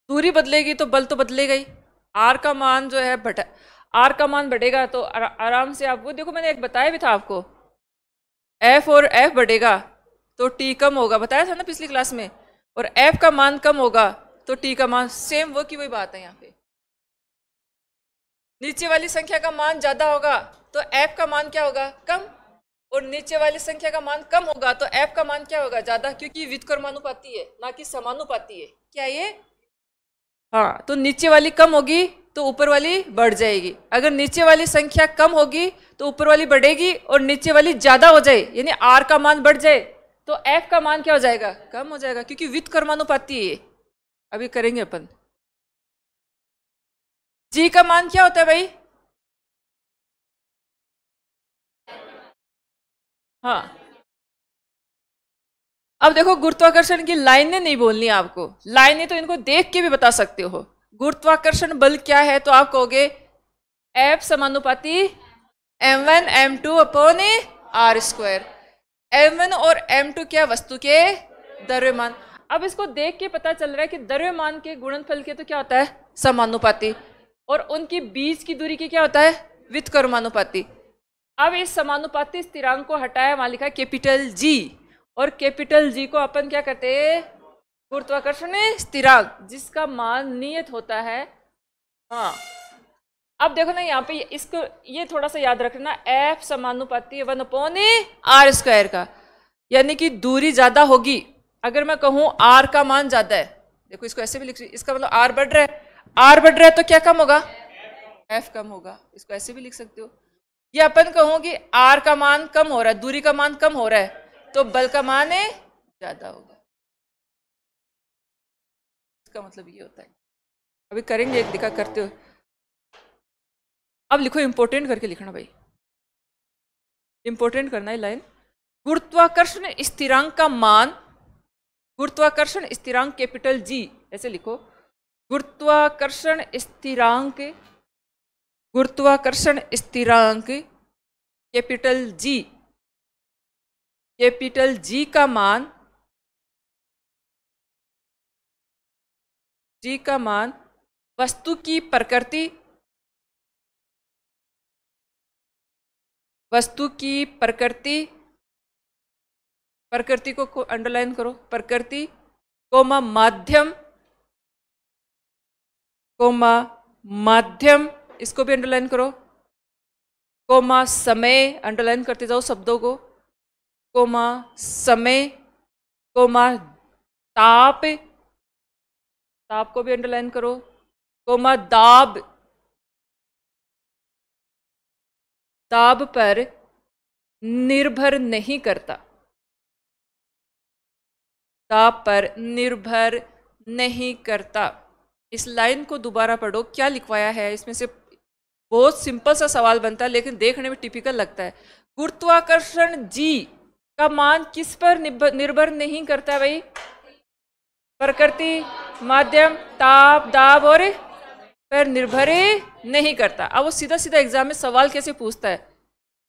दूरी बदलेगी तो बल तो बदलेगा ही। आर का मान जो है आर का मान बढ़ेगा तो आराम से आप वो देखो, मैंने एक बताया भी था आपको, एफ और एफ बढ़ेगा तो टी कम होगा, बताया था ना पिछली क्लास में, और एफ का मान कम होगा तो टी का मान, सेम वो की वही बात है यहाँ पे। नीचे वाली संख्या का मान ज्यादा होगा तो एफ का मान क्या होगा, कम, और नीचे वाली संख्या का मान कम होगा तो एफ का मान क्या होगा, ज्यादा, क्योंकि व्युत्क्रमानुपाती है ना कि समानुपाती है। क्या ये, हाँ, तो नीचे वाली कम होगी तो ऊपर वाली बढ़ जाएगी, अगर नीचे वाली संख्या कम होगी तो ऊपर वाली बढ़ेगी, और नीचे वाली ज्यादा हो जाए यानी आर का मान बढ़ जाए तो एफ का मान क्या हो जाएगा, कम हो जाएगा, क्योंकि व्युत्क्रमानुपाती है ये। अभी करेंगे अपन। जी का मान क्या होता है भाई, हाँ अब देखो गुरुत्वाकर्षण की लाइनें नहीं बोलनी आपको, लाइनें तो इनको देख के भी बता सकते हो। गुरुत्वाकर्षण बल क्या है तो आप कहोगे F समानुपाती m1 m2 upon r²। m1 और m2 क्या, वस्तु के द्रव्यमान। अब इसको देख के पता चल रहा है कि द्रव्यमान के गुणनफल के तो क्या होता है, समानुपाती, और उनके बीच की दूरी की क्या होता है, व्युत्क्रमानुपाती। अब इस समानुपाती स्थिरांक को हटाया, वहां लिखा है कैपिटल जी, और कैपिटल जी को अपन क्या कहते हैं, गुरुत्वाकर्षण स्थिरांक, जिसका मान नियत होता है। हाँ अब देखो ना यहाँ पे, इसको ये थोड़ा सा याद रखना, F समानुपाती 1/r² का, यानी कि दूरी ज्यादा होगी। अगर मैं कहूँ R का मान ज्यादा है, देखो इसको ऐसे भी लिख, इसका मतलब R बढ़ रहा है, R बढ़ रहा है तो क्या कम होगा, F कम होगा, इसको ऐसे भी लिख सकते हो। ये अपन कहूँ कि R का मान कम हो रहा है, दूरी का मान कम हो रहा है, तो बल का मान ज्यादा होगा, इसका मतलब ये होता है। अभी करेंगे एक दिखा करते हो। अब लिखो, इंपोर्टेंट करके लिखना भाई, इंपोर्टेंट करना है लाइन। गुरुत्वाकर्षण स्थिरांक का मान, गुरुत्वाकर्षण स्थिरांक कैपिटल जी ऐसे लिखो, गुरुत्वाकर्षण स्थिरांक गुरुत्वाकर्षण स्थिरांक कैपिटल जी का मान वस्तु की प्रकृति को अंडरलाइन करो, प्रकृति कोमा माध्यम इसको भी अंडरलाइन करो, कोमा समय अंडरलाइन करते जाओ शब्दों को, कोमा समय, कोमा ताप को भी अंडरलाइन करो, कोमा दाब पर निर्भर नहीं करता, ताप पर निर्भर नहीं करता। इस लाइन को दोबारा पढ़ो, क्या लिखवाया है इसमें से। बहुत सिंपल सा सवाल बनता है लेकिन देखने में टिपिकल लगता है। गुरुत्वाकर्षण जी का मान किस पर निर्भर नहीं करता भाई? प्रकृति, माध्यम, ताप, दाब और पर निर्भर नहीं करता। अब वो सीधा सीधा एग्जाम में सवाल कैसे पूछता है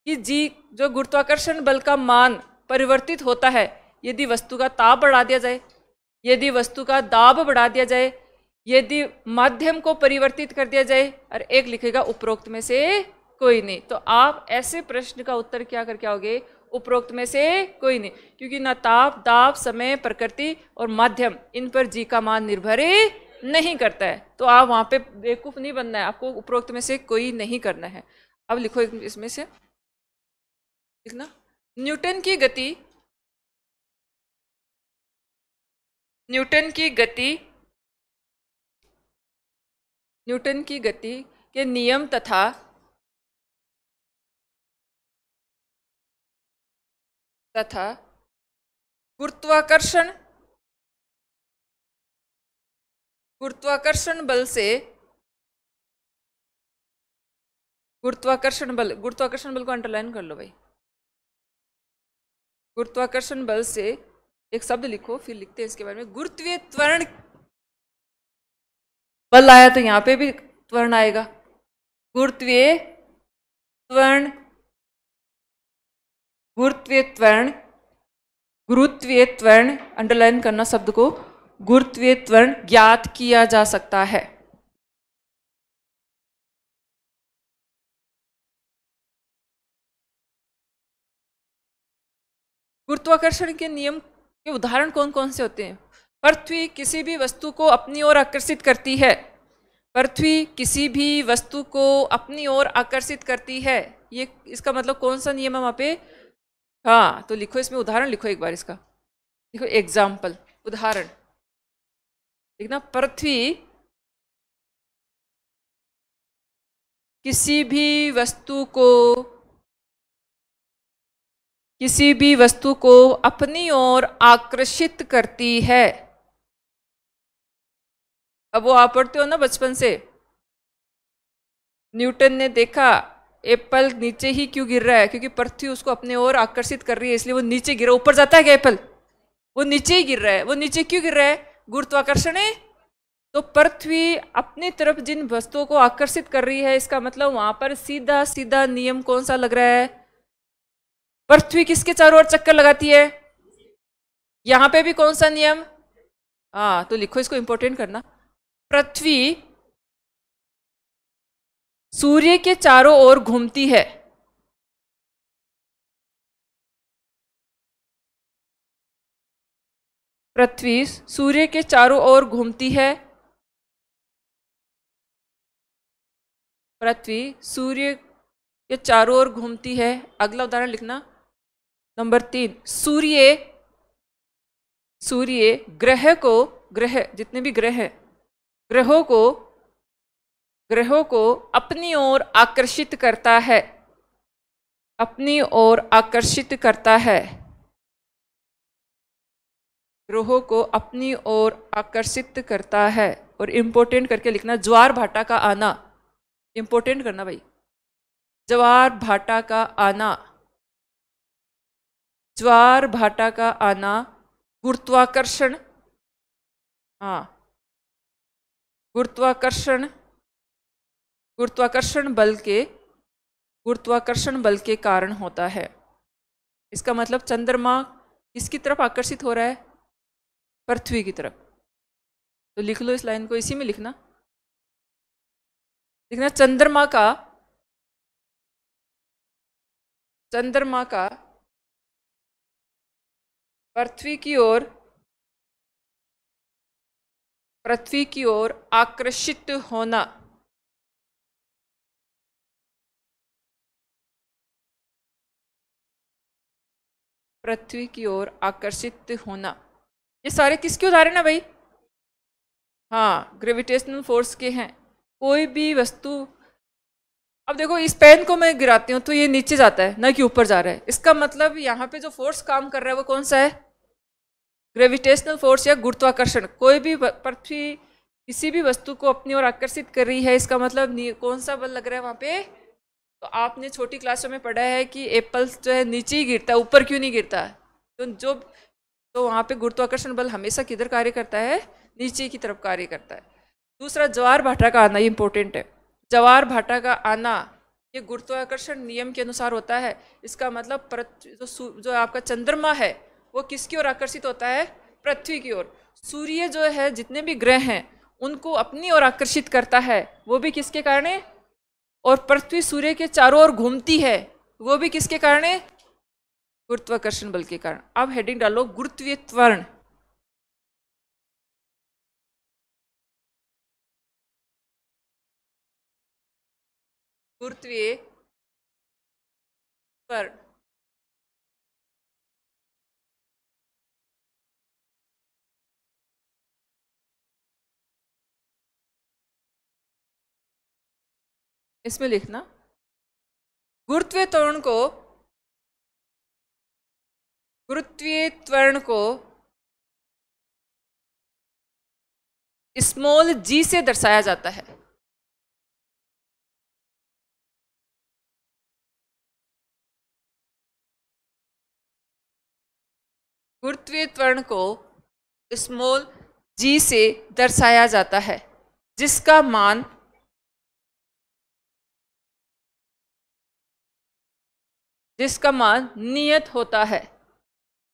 कि जी जो गुरुत्वाकर्षण बल का मान परिवर्तित होता है यदि वस्तु का ताप बढ़ा दिया जाए, यदि वस्तु का दाब बढ़ा दिया जाए, यदि माध्यम को परिवर्तित कर दिया जाए, और एक लिखेगा उपरोक्त में से कोई नहीं। तो आप ऐसे प्रश्न का उत्तर क्या करके आओगे? उपरोक्त में से कोई नहीं, क्योंकि ना ताप, दाब, समय, प्रकृति और माध्यम इन पर जी का मान निर्भर नहीं करता है। तो आप वहां पे बेवकूफ नहीं बनना है, आपको उपरोक्त में से कोई नहीं करना है। अब लिखो इसमें से, लिखना न्यूटन की गति के नियम तथा गुरुत्वाकर्षण बल को अंडरलाइन कर लो भाई। गुरुत्वाकर्षण बल से एक शब्द लिखो, फिर लिखते हैं इसके बारे में। गुरुत्वीय त्वरण बल आया तो यहां पे भी त्वरण आएगा। गुरुत्वीय त्वरण अंडरलाइन करना शब्द को। गुरुत्वीय त्वरण ज्ञात किया जा सकता है। गुरुत्वाकर्षण के नियम के उदाहरण कौन कौन से होते हैं? पृथ्वी किसी भी वस्तु को अपनी ओर आकर्षित करती है। पृथ्वी किसी भी वस्तु को अपनी ओर आकर्षित करती है। ये इसका मतलब कौन सा नियम है वहां पे? हाँ, तो लिखो इसमें उदाहरण लिखो एक बार इसका। लिखो एग्जाम्पल, उदाहरण लिखना। पृथ्वी किसी भी वस्तु को अपनी ओर आकर्षित करती है। अब वो आप पढ़ते हो ना बचपन से, न्यूटन ने देखा एप्पल नीचे ही क्यों गिर रहा है? क्योंकि पृथ्वी उसको अपने ओर आकर्षित कर रही है, इसलिए वो नीचे गिरा। ऊपर जाता है क्या एप्पल? वो नीचे ही गिर रहा है। वो नीचे क्यों गिर रहा है? गुरुत्वाकर्षण है। तो पृथ्वी अपनी तरफ जिन वस्तुओं को आकर्षित कर रही है, इसका मतलब वहां पर सीधा सीधा नियम कौन सा लग रहा है? पृथ्वी किसके चारों ओर चक्कर लगाती है? यहां पे भी कौन सा नियम? हाँ, तो लिखो इसको, इंपॉर्टेंट करना। पृथ्वी सूर्य के चारों ओर घूमती है। पृथ्वी सूर्य के चारों ओर घूमती है। पृथ्वी सूर्य के चारों ओर घूमती है। अगला उदाहरण लिखना, नंबर 3। सूर्य ग्रह जितने भी ग्रह हैं, ग्रहों को अपनी ओर आकर्षित करता है। अपनी ओर आकर्षित करता है। ग्रहों को अपनी ओर आकर्षित करता है। और इंपोर्टेंट करके लिखना, ज्वार भाटा का आना। इंपोर्टेंट करना भाई, ज्वार भाटा का आना। ज्वार भाटा का आना गुरुत्वाकर्षण, हाँ, गुरुत्वाकर्षण बल के कारण होता है। इसका मतलब चंद्रमा किसकी तरफ आकर्षित हो रहा है? पृथ्वी की तरफ। तो लिख लो इस लाइन को, इसी में लिखना चंद्रमा का पृथ्वी की ओर आकर्षित होना पृथ्वी की ओर आकर्षित होना, ये सारे किसके उदाहरण है भाई? हाँ, ग्रेविटेशनल फोर्स के हैं। कोई भी वस्तु, अब देखो इस पेन को मैं गिराती हूँ तो ये नीचे जाता है, ना कि ऊपर जा रहा है। इसका मतलब यहाँ पे जो फोर्स काम कर रहा है वो कौन सा है? ग्रेविटेशनल फोर्स या गुरुत्वाकर्षण। कोई भी पृथ्वी किसी भी वस्तु को अपनी ओर आकर्षित कर रही है, इसका मतलब कौन सा बल लग रहा है वहाँ पे? तो आपने छोटी क्लासों में पढ़ा है कि एप्पल जो है नीचे ही गिरता है, ऊपर क्यों नहीं गिरता? तो वहाँ पे गुरुत्वाकर्षण बल हमेशा किधर कार्य करता है? नीचे की तरफ कार्य करता है। दूसरा, ज्वार भाटा का आना, ये इंपॉर्टेंट है। ज्वार भाटा का आना ये गुरुत्वाकर्षण नियम के अनुसार होता है। इसका मतलब जो आपका चंद्रमा है वो किसकी ओर आकर्षित होता है? पृथ्वी की ओर। सूर्य जो है, जितने भी ग्रह हैं उनको अपनी ओर आकर्षित करता है, वो भी किसके कारण है? और पृथ्वी सूर्य के चारों ओर घूमती है, वो भी किसके कारण है? गुरुत्वाकर्षण बल के कारण। अब हेडिंग डालो गुरुत्वीय त्वरण। गुरुत्वीय त्वरण इसमें लिखना गुरुत्वीय त्वरण को स्मॉल जी से दर्शाया जाता है। गुरुत्वीय त्वरण को स्मॉल जी से दर्शाया जाता है, जिसका मान नियत होता है।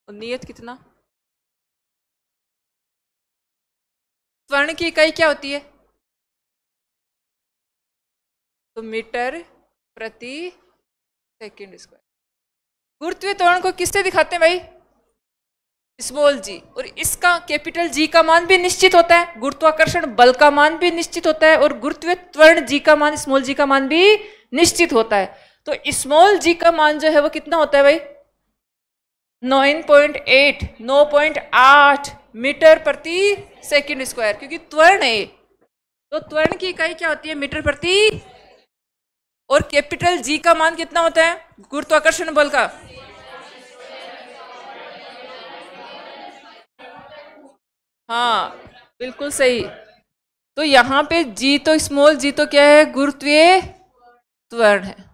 और नियत कितना? त्वरण की इकाई क्या होती है? तो मीटर प्रति सेकंड स्क्वायर। गुरुत्वीय त्वरण को किससे दिखाते हैं भाई? स्मॉल जी। और इसका कैपिटल जी का मान भी निश्चित होता है, गुरुत्वाकर्षण बल का मान भी निश्चित होता है, और गुरुत्वीय त्वरण जी का मान, स्मॉल जी का मान भी निश्चित होता है। तो स्मॉल जी का मान जो है वो कितना होता है भाई? 9.8 मीटर प्रति सेकंड स्क्वायर, क्योंकि त्वरण है। तो त्वरण की इकाई क्या होती है? मीटर प्रति। और कैपिटल जी का मान कितना होता है गुरुत्वाकर्षण बल का? हाँ, बिल्कुल सही। तो यहाँ पे जी, तो स्मॉल जी तो क्या है? गुरुत्वीय त्वरण है।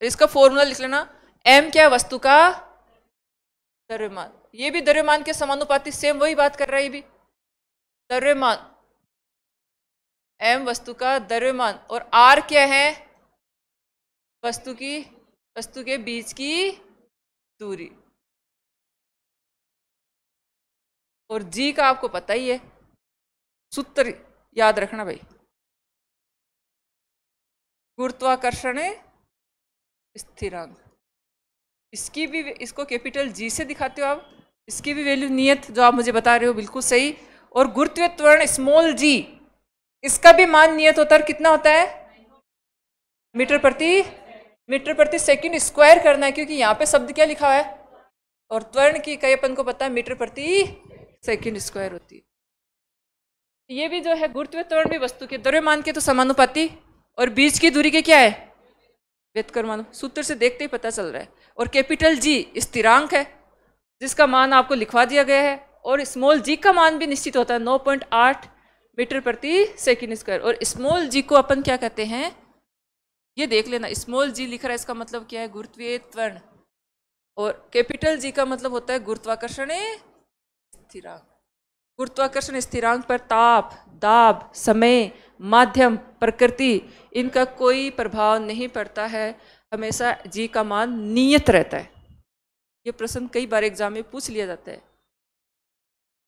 इसका फॉर्मूला लिख लेना। m क्या? वस्तु का द्रव्यमान। ये भी द्रव्यमान के समानुपाती, सेम वही बात कर रहा है ये भी। द्रव्यमान, m वस्तु का द्रव्यमान, और r क्या है? वस्तु के बीच की दूरी। और g का आपको पता ही है, सूत्र याद रखना भाई। गुरुत्वाकर्षण स्थिरांक, इसको कैपिटल जी से दिखाते हो आप। इसकी भी वैल्यू नियत जो आप मुझे बता रहे हो, बिल्कुल सही। और गुरुत्वीय त्वरण स्मॉल जी, इसका भी मान नियत होता है। कितना होता है? मीटर प्रति सेकंड स्क्वायर करना है, क्योंकि यहाँ पे शब्द क्या लिखा हुआ है? और त्वरण की इकाई अपन को पता है, मीटर प्रति सेकंड स्क्वायर होती है। ये भी जो है गुरुत्वीय त्वरण भी वस्तु के द्रव्यमान के तो समानुपाती, और बीच की दूरी के क्या है? व्युत्क्रमानुपाती। सूत्र से देखते ही पता चल रहा है। और कैपिटल जी स्थिरांक है, जिसका मान आपको लिखवा दिया गया है। और स्मॉल जी का मान भी निश्चित होता है, 9.8 मीटर प्रति सेकंड स्क्वायर। और स्मॉल जी को अपन क्या कहते हैं? ये देख लेना, स्मॉल जी लिख रहा है, इसका मतलब क्या है? गुरुत्वीय त्वरण। और कैपिटल जी का मतलब होता है गुरुत्वाकर्षण स्थिरांक। गुरुत्वाकर्षण स्थिरांक पर ताप, दाब, समय, माध्यम, प्रकृति इनका कोई प्रभाव नहीं पड़ता है, हमेशा जी का मान नियत रहता है। ये प्रश्न कई बार एग्जाम में पूछ लिया जाता है।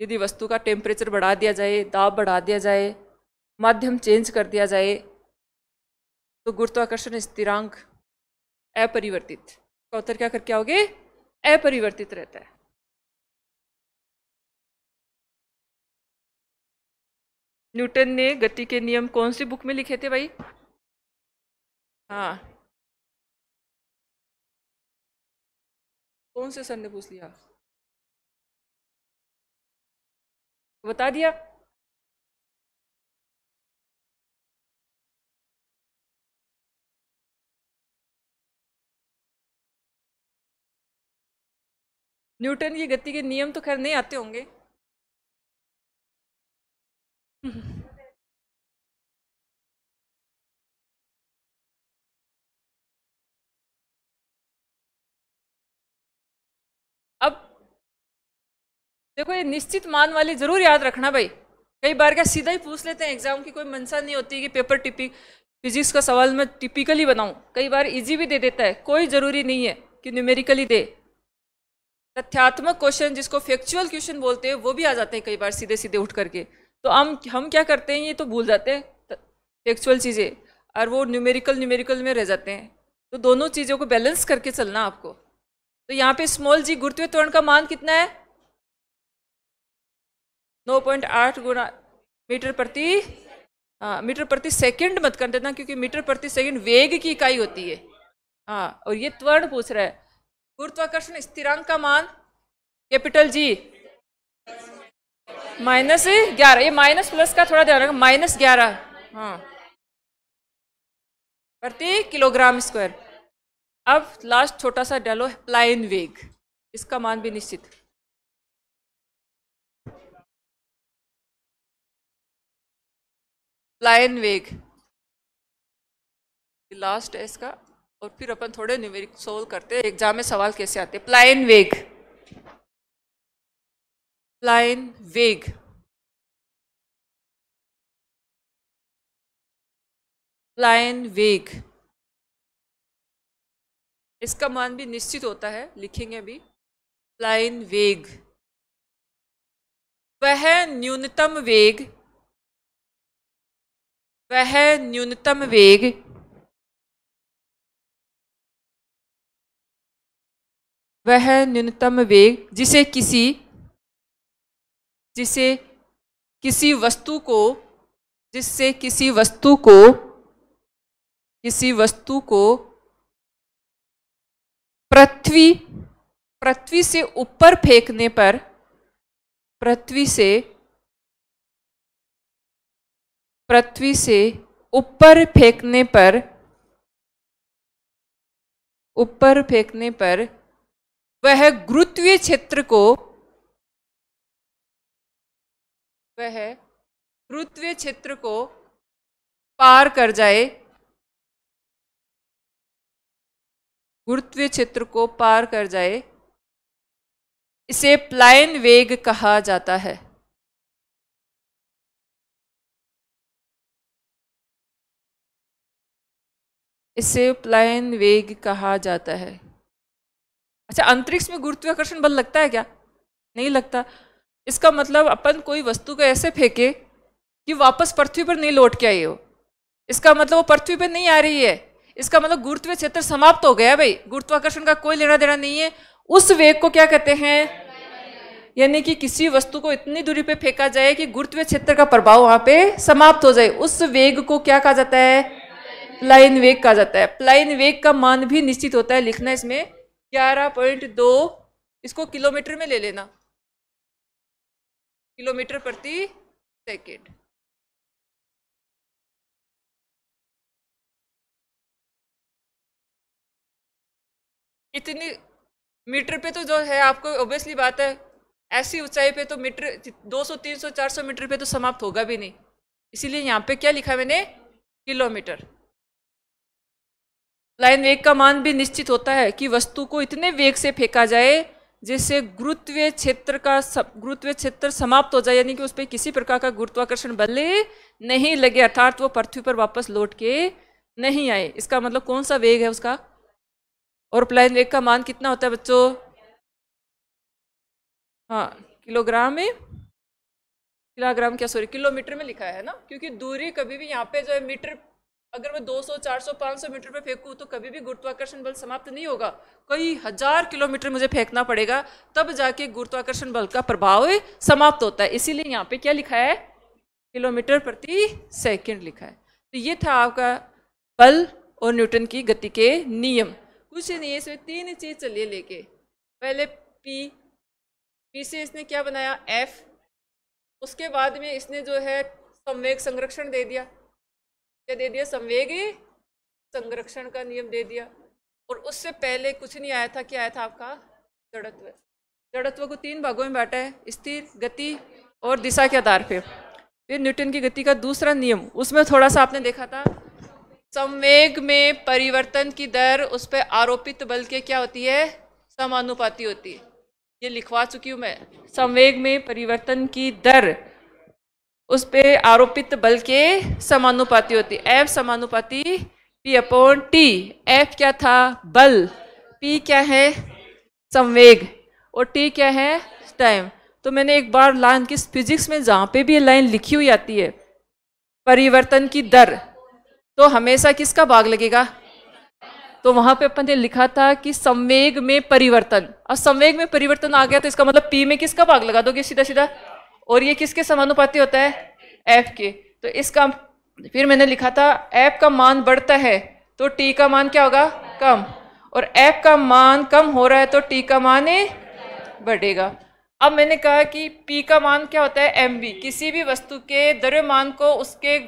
यदि वस्तु का टेम्परेचर बढ़ा दिया जाए, दाब बढ़ा दिया जाए, माध्यम चेंज कर दिया जाए, तो गुरुत्वाकर्षण स्थिरांक अपरिवर्तित का उत्तर क्या करके आओगे? अपरिवर्तित रहता है। न्यूटन ने गति के नियम कौन सी बुक में लिखे थे भाई? हाँ, कौन से सर ने पूछ लिया? बता दिया। न्यूटन की गति के नियम तो खैर नहीं आते होंगे। अब देखो, ये निश्चित मान वाली जरूर याद रखना भाई। कई बार क्या सीधा ही पूछ लेते हैं, एग्जाम की कोई मंशा नहीं होती कि पेपर फिजिक्स का सवाल मैं टिपिकली बनाऊं। कई बार इजी भी दे देता है, कोई जरूरी नहीं है कि न्यूमेरिकली दे। तथ्यात्मक क्वेश्चन, जिसको फैक्चुअल क्वेश्चन बोलते हैं, वो भी आ जाते हैं कई बार सीधे सीधे उठ करके। तो हम क्या करते हैं, ये तो भूल जाते हैं फैक्चुअल चीज़ें, और वो न्यूमेरिकल में रह जाते हैं। तो दोनों चीज़ों को बैलेंस करके चलना आपको। तो यहाँ पे स्मॉल जी गुरुत्वीय त्वरण का मान कितना है? 9.8 गुना मीटर प्रति सेकंड मत कर देना, क्योंकि मीटर प्रति सेकंड वेग की इकाई होती है। हाँ, और ये त्वरण पूछ रहा है। गुरुत्वाकर्षण स्थिरांक का मान कैपिटल जी -11। ये माइनस प्लस का थोड़ा ध्यान रखना, -11 हाँ प्रति किलोग्राम स्क्वायर। अब लास्ट छोटा सा डालो, प्लाइन वेग, इसका मान भी निश्चित। प्लाइन वेग लास्ट है इसका, और फिर अपन थोड़े न्यूमेरिक सोल्व करते हैं, एग्जाम में सवाल कैसे आते हैं। प्लाइन वेग, प्लाइन वेग, प्लाइन वेग, इसका मान भी निश्चित होता है, लिखेंगे अभी। प्लाइन वेग वह न्यूनतम वेग, वह न्यूनतम वेग वह न्यूनतम वेग जिसे किसी वस्तु को पृथ्वी से ऊपर फेंकने पर, पृथ्वी से ऊपर फेंकने पर वह गुरुत्वीय क्षेत्र को पार कर जाए, गुरुत्वीय क्षेत्र को पार कर जाए, इसे प्लाइन वेग कहा जाता है। इसे प्लाइन वेग कहा जाता है। अच्छा, अंतरिक्ष में गुरुत्वाकर्षण बल लगता है क्या? नहीं लगता। इसका मतलब अपन कोई वस्तु को ऐसे फेंके कि वापस पृथ्वी पर नहीं लौट के आई हो, इसका मतलब वो पृथ्वी पर नहीं आ रही है, इसका मतलब गुरुत्वीय क्षेत्र समाप्त हो गया भाई, गुरुत्वाकर्षण का कोई लेना देना नहीं है। उस वेग को क्या कहते हैं? यानी कि किसी वस्तु को इतनी दूरी पे फेंका जाए कि गुरुत्वीय क्षेत्र का प्रभाव वहां पे समाप्त हो जाए, उस वेग को क्या कहा जाता है? प्लाइन वेग कहा जाता है। प्लाइन वेग का मान भी निश्चित होता है, लिखना इसमें 11.2, इसको किलोमीटर में ले लेना, किलोमीटर प्रति सेकेंड। इतनी मीटर पे तो जो है आपको ऑब्वियसली बात है, ऐसी ऊंचाई पे तो मीटर 200, 300, 400 मीटर पे तो समाप्त होगा भी नहीं, इसीलिए यहाँ पे क्या लिखा मैंने? किलोमीटर। प्लाइन वेग का मान भी निश्चित होता है कि वस्तु को इतने वेग से फेंका जाए जिससे गुरुत्वीय क्षेत्र समाप्त हो जाए, यानी कि उस पर किसी प्रकार का गुरुत्वाकर्षण बल नहीं लगे, अर्थात वो पृथ्वी पर वापस लौट के नहीं आए। इसका मतलब कौन सा वेग है उसका? और प्लाइन वेग का मान कितना होता है बच्चों? हाँ, किलोग्राम में, किलोमीटर में लिखा है ना, क्योंकि दूरी कभी भी यहाँ पे जो है मीटर, अगर मैं 200, 400, 500 मीटर पे फेंकूँ तो कभी भी गुरुत्वाकर्षण बल समाप्त नहीं होगा। कई हजार किलोमीटर मुझे फेंकना पड़ेगा, तब जाके गुरुत्वाकर्षण बल का प्रभाव समाप्त होता है। इसीलिए यहाँ पे क्या लिखा है? किलोमीटर प्रति सेकंड लिखा है। तो ये था आपका बल और न्यूटन की गति के नियम। कुछ नहीं है इसमें, 3 चीज चलिए लेके। पहले पी से इसने क्या बनाया? एफ। उसके बाद में इसने जो है संवेग संरक्षण दे दिया। क्या दे दिया? संवेग संरक्षण का नियम दे दिया। और उससे पहले कुछ नहीं आया था। क्या आया था आपका? जड़त्व। जड़त्व को 3 भागों में बांटा है, स्थिर, गति और दिशा के आधार पे। फिर न्यूटन की गति का दूसरा नियम, उसमें थोड़ा सा आपने देखा था, संवेग में परिवर्तन की दर उस पर आरोपित बल के क्या होती है? समानुपाती होती है। ये लिखवा चुकी हूँ मैं। संवेग में परिवर्तन की दर उस पे आरोपित बल के समानुपाती होती है। एफ समानुपाती पी अपॉन टी। एफ क्या था? बल। पी क्या है? संवेग। और टी क्या है? टाइम। तो मैंने एक बार लाइन की फिजिक्स में जहाँ पे भी ये लाइन लिखी हुई आती है परिवर्तन की दर, तो हमेशा किसका भाग लगेगा? तो वहां पे अपन ने लिखा था कि संवेग में परिवर्तन। अब संवेग में परिवर्तन आ गया तो इसका मतलब पी में किसका भाग लगा दोगे? सीधा सीधा। और ये किसके समानुपाती होता है? एफ के। तो इसका फिर मैंने लिखा था एफ का मान बढ़ता है तो टी का मान क्या होगा? कम। और एफ का मान कम हो रहा है तो टी का मान बढ़ेगा। अब मैंने कहा कि पी का मान क्या होता है? M V. किसी भी वस्तु के द्रव्यमान को उसके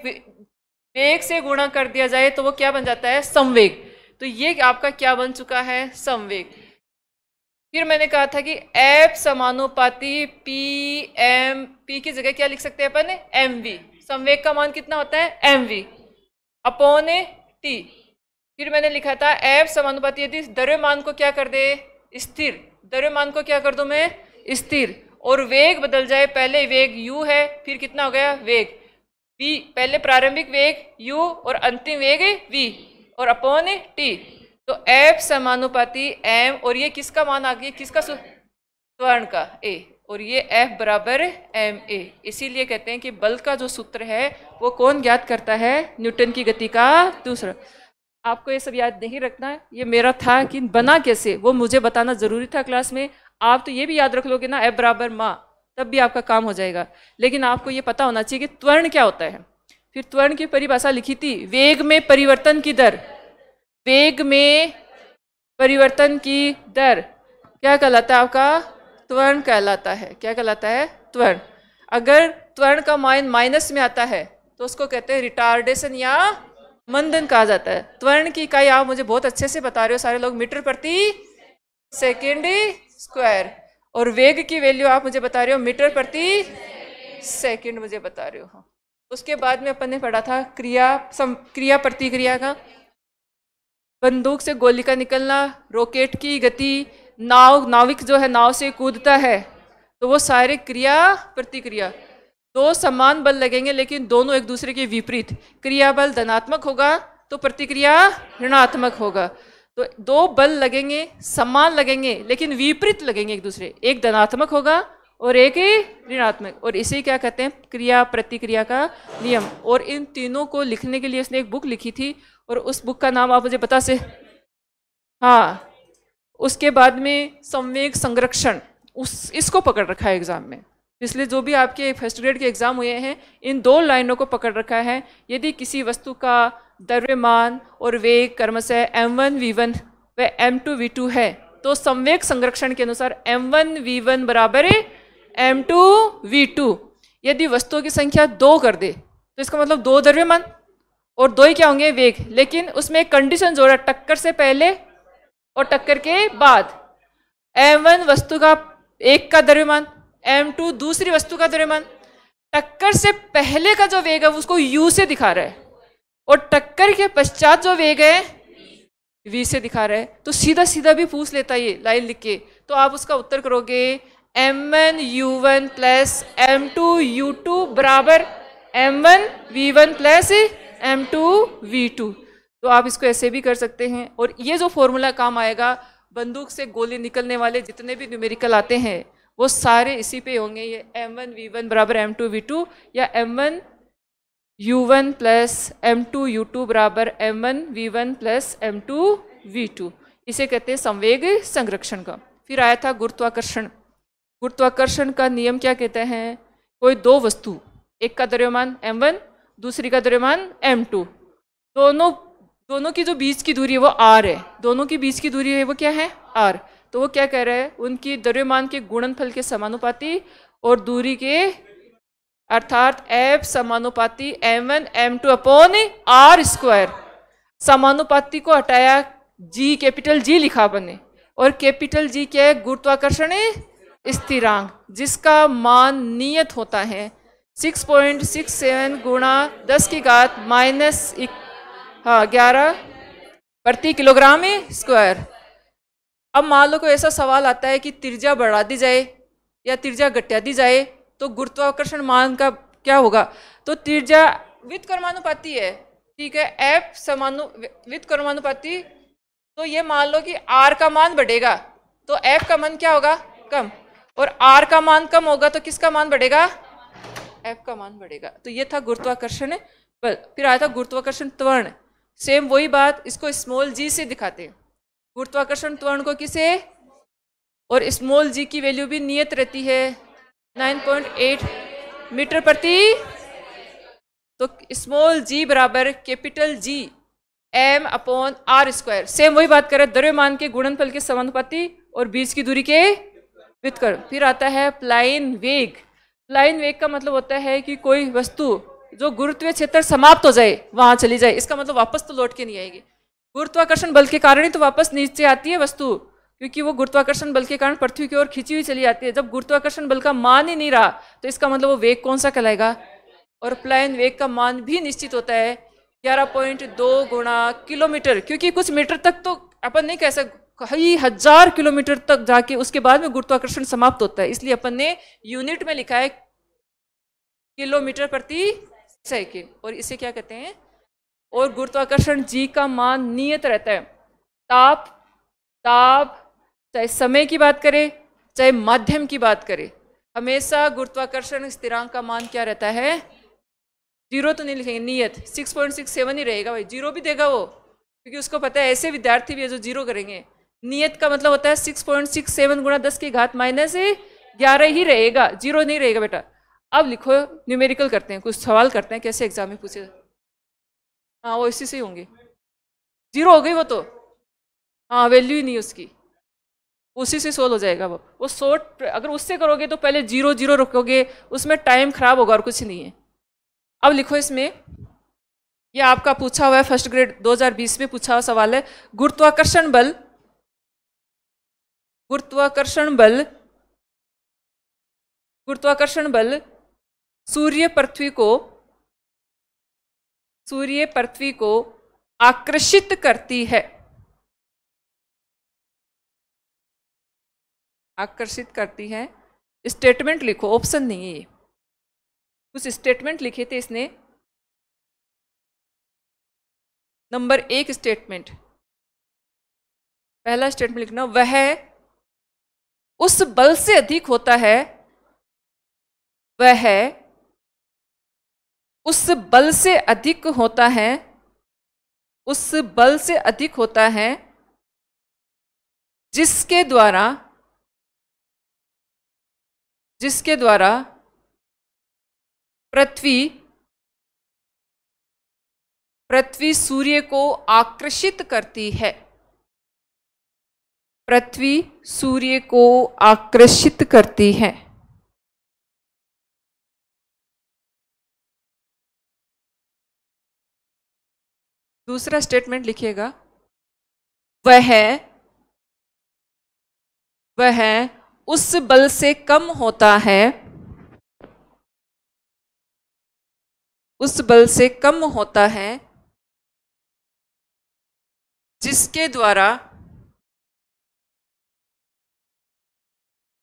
वेग से गुणा कर दिया जाए तो वो क्या बन जाता है? संवेग। तो ये आपका क्या बन चुका है? संवेग। फिर मैंने कहा था कि एफ समानुपाती पी एम, पी की जगह क्या लिख सकते हैं अपन? M we. संवेग का मान कितना होता है? M V upon T. फिर मैंने लिखा था एफ समानुपाती, यदि द्रव्यमान को क्या कर दे? स्थिर। द्रव्यमान को क्या कर दूं मैं? स्थिर। और वेग बदल जाए, पहले वेग u है, फिर कितना हो गया? वेग v। पहले प्रारंभिक वेग u और अंतिम वेग v और अपॉन t। तो F समानुपाती m, और ये किसका मान आ गया? किसका? त्वरण का a। और ये F बराबर ma। इसीलिए कहते हैं कि बल का जो सूत्र है वो कौन ज्ञात करता है? न्यूटन की गति का दूसरा। आपको ये सब याद नहीं रखना है, ये मेरा था कि बना कैसे वो मुझे बताना जरूरी था क्लास में। आप तो ये भी याद रख लोगे ना F बराबर मा, तब भी आपका काम हो जाएगा। लेकिन आपको ये पता होना चाहिए कि त्वरण क्या होता है। फिर त्वरण की परिभाषा लिखी थी, वेग में परिवर्तन की दर। वेग में परिवर्तन की दर क्या कहलाता है? आपका त्वरण कहलाता है। क्या कहलाता है? त्वरण। अगर त्वरण का मान माइनस में आता है तो उसको कहते हैं रिटार्डेशन या मंदन कहा जाता है। त्वरण की इकाई आप मुझे बहुत अच्छे से बता रहे हो सारे लोग, मीटर प्रति सेकेंड स्क्वायर। और वेग की वैल्यू आप मुझे बता रहे हो मीटर प्रति सेकेंड मुझे बता रहे हो। उसके बाद में अपन ने पढ़ा था क्रिया प्रतिक्रिया का। बंदूक से गोली का निकलना, रॉकेट की गति, नाविक जो है नाव से कूदता है, तो वो सारे क्रिया प्रतिक्रिया। 2 समान बल लगेंगे लेकिन दोनों एक दूसरे के विपरीत। क्रिया बल धनात्मक होगा तो प्रतिक्रिया ऋणात्मक होगा। तो 2 बल लगेंगे, समान लगेंगे लेकिन विपरीत लगेंगे एक दूसरे। एक धनात्मक होगा और एक ऋणात्मक। और इसे क्या कहते हैं? क्रिया प्रतिक्रिया का नियम। और इन तीनों को लिखने के लिए उसने एक बुक लिखी थी, और उस बुक का नाम आप मुझे बता से। हाँ, उसके बाद में संवेग संरक्षण, इसको पकड़ रखा है एग्जाम में। इसलिए जो भी आपके फर्स्ट ग्रेड के एग्जाम हुए हैं, इन 2 लाइनों को पकड़ रखा है। यदि किसी वस्तु का द्रव्यमान और वेग क्रमशः m1 v1 व m2 v2 है तो संवेग संरक्षण के अनुसार m1 v1 बराबर m2 v2। यदि वस्तुओं की संख्या 2 कर दे तो इसका मतलब 2 द्रव्यमान और 2 ही क्या होंगे? वेग। लेकिन उसमें एक कंडीशन जोड़ा, टक्कर से पहले और टक्कर के बाद। m1 वस्तु का एक का द्रव्यमान, m2 दूसरी वस्तु का द्रव्यमान। टक्कर से पहले का जो वेग है उसको u से दिखा रहा है, और टक्कर के पश्चात जो वेग है v से दिखा रहा है। तो सीधा सीधा भी पूछ लेता है ये लाइन लिख के। तो तो आप उसका उत्तर करोगे m1u1 प्लस m2u2 बराबर m1v1 प्लस m2v2। तो आप इसको ऐसे भी कर सकते हैं। और ये जो फॉर्मूला काम आएगा, बंदूक से गोली निकलने वाले जितने भी न्यूमेरिकल आते हैं वो सारे इसी पे होंगे। ये m1v1 बराबर m2v2 या m1u1 प्लस m2u2 बराबर m1v1 प्लस m2v2। इसे कहते हैं संवेग संरक्षण का। फिर आया था गुरुत्वाकर्षण। गुरुत्वाकर्षण का नियम क्या कहता है? कोई दो वस्तु, एक का द्रव्यमान m1 दूसरी का द्रव्यमान m2, दोनों की जो बीच की दूरी है वो r है। दोनों की बीच की दूरी है वो क्या है? r। तो वो क्या कह रहा है? उनकी द्रव्यमान के गुणनफल के समानुपाती और दूरी के अर्थात f समानुपाती m1 m2 upon r square. समानुपाती को हटाया, g कैपिटल G लिखा बने, और कैपिटल G क्या है? गुरुत्वाकर्षण स्थिरांक, जिसका मान नियत होता है 6.67 गुणा 10 की घात माइनस 11 प्रति किलोग्राम स्क्वायर। अब मान लो कोई ऐसा सवाल आता है कि त्रिज्या बढ़ा दी जाए या त्रिज्या घटा दी जाए तो गुरुत्वाकर्षण मान का क्या होगा? तो त्रिज्या व्युत्क्रमानुपाती है, ठीक है, f व्युत्क्रमानुपाती। तो ये मान लो कि r का मान बढ़ेगा तो f का मान क्या होगा? कम। और r का मान कम होगा तो किसका मान बढ़ेगा? f का मान बढ़ेगा। तो ये था गुरुत्वाकर्षण बल। फिर आया था गुरुत्वाकर्षण त्वरण। सेम वही बात, इसको स्मॉल g से दिखाते हैं। गुरुत्वाकर्षण त्वरण को किसे? और स्मॉल g की वैल्यू भी नियत रहती है 9.8 मीटर प्रति। तो स्मॉल g बराबर capital G m upon r square. Same वही बात करें, द्रव्यमान के गुणनफल के समानुपाती और बीच की दूरी के व्युत्क्रम। फिर आता है प्लाइन वेग। प्लाइन वेग का मतलब होता है कि कोई वस्तु जो गुरुत्वीय क्षेत्र समाप्त हो जाए, वहां चली जाए, इसका मतलब वापस तो लौट के नहीं आएगी। गुरुत्वाकर्षण बल के कारण ही तो वापस नीचे आती है वस्तु, क्योंकि वो गुरुत्वाकर्षण बल के कारण पृथ्वी की ओर खींची हुई चली जाती है। जब गुरुत्वाकर्षण बल का मान ही नहीं रहा तो इसका मतलब वो वेग कौन सा कहलाएगा? और प्लाइन वेग का मान भी निश्चित होता है 11.2 गुणा किलोमीटर, क्योंकि कुछ मीटर तक तो अपन नहीं कह सकते, कई 1000 किलोमीटर तक जाके उसके बाद में गुरुत्वाकर्षण समाप्त होता है। इसलिए अपन ने यूनिट में लिखा है किलोमीटर प्रति सेकेंड। और इसे क्या कहते हैं? और गुरुत्वाकर्षण G का मान नियत रहता है। ताप चाहे समय की बात करें चाहे माध्यम की बात करें, हमेशा गुरुत्वाकर्षण स्थिरांक का मान क्या रहता है? 0 तो नहीं लिखेंगे, नियत 6.67 ही रहेगा भाई। 0 भी देगा वो, क्योंकि उसको पता है ऐसे विद्यार्थी भी है जो 0 करेंगे। नियत का मतलब होता है 6.67 गुणा 10 की घात माइनस 11 ही रहेगा, 0 नहीं रहेगा बेटा। अब लिखो, न्यूमेरिकल करते हैं, कुछ सवाल करते हैं कैसे एग्जाम में पूछे। हाँ वो इसी से ही होंगे। 0 हो गई वो तो, हाँ वैल्यू ही नहीं उसकी, उसी से सोल्व हो जाएगा वो शॉर्ट। अगर उससे करोगे तो पहले 0 0 रखोगे, उसमें टाइम खराब होगा और कुछ नहीं है। अब लिखो इसमें, ये आपका पूछा हुआ है फर्स्ट ग्रेड 2020 में पूछा हुआ सवाल है। गुरुत्वाकर्षण बल सूर्य पृथ्वी को आकर्षित करती है। आकर्षित करती है। स्टेटमेंट लिखो, ऑप्शन नहीं है ये, कुछ स्टेटमेंट लिखे थे इसने। नंबर 1 स्टेटमेंट, पहला स्टेटमेंट लिखना, वह उस बल से अधिक होता है, वह उस बल से अधिक होता है, उस बल से अधिक होता है जिसके द्वारा पृथ्वी सूर्य को आकर्षित करती है। पृथ्वी सूर्य को आकर्षित करती है। दूसरा स्टेटमेंट लिखिएगा, वह उस बल से कम होता है, उस बल से कम होता है जिसके द्वारा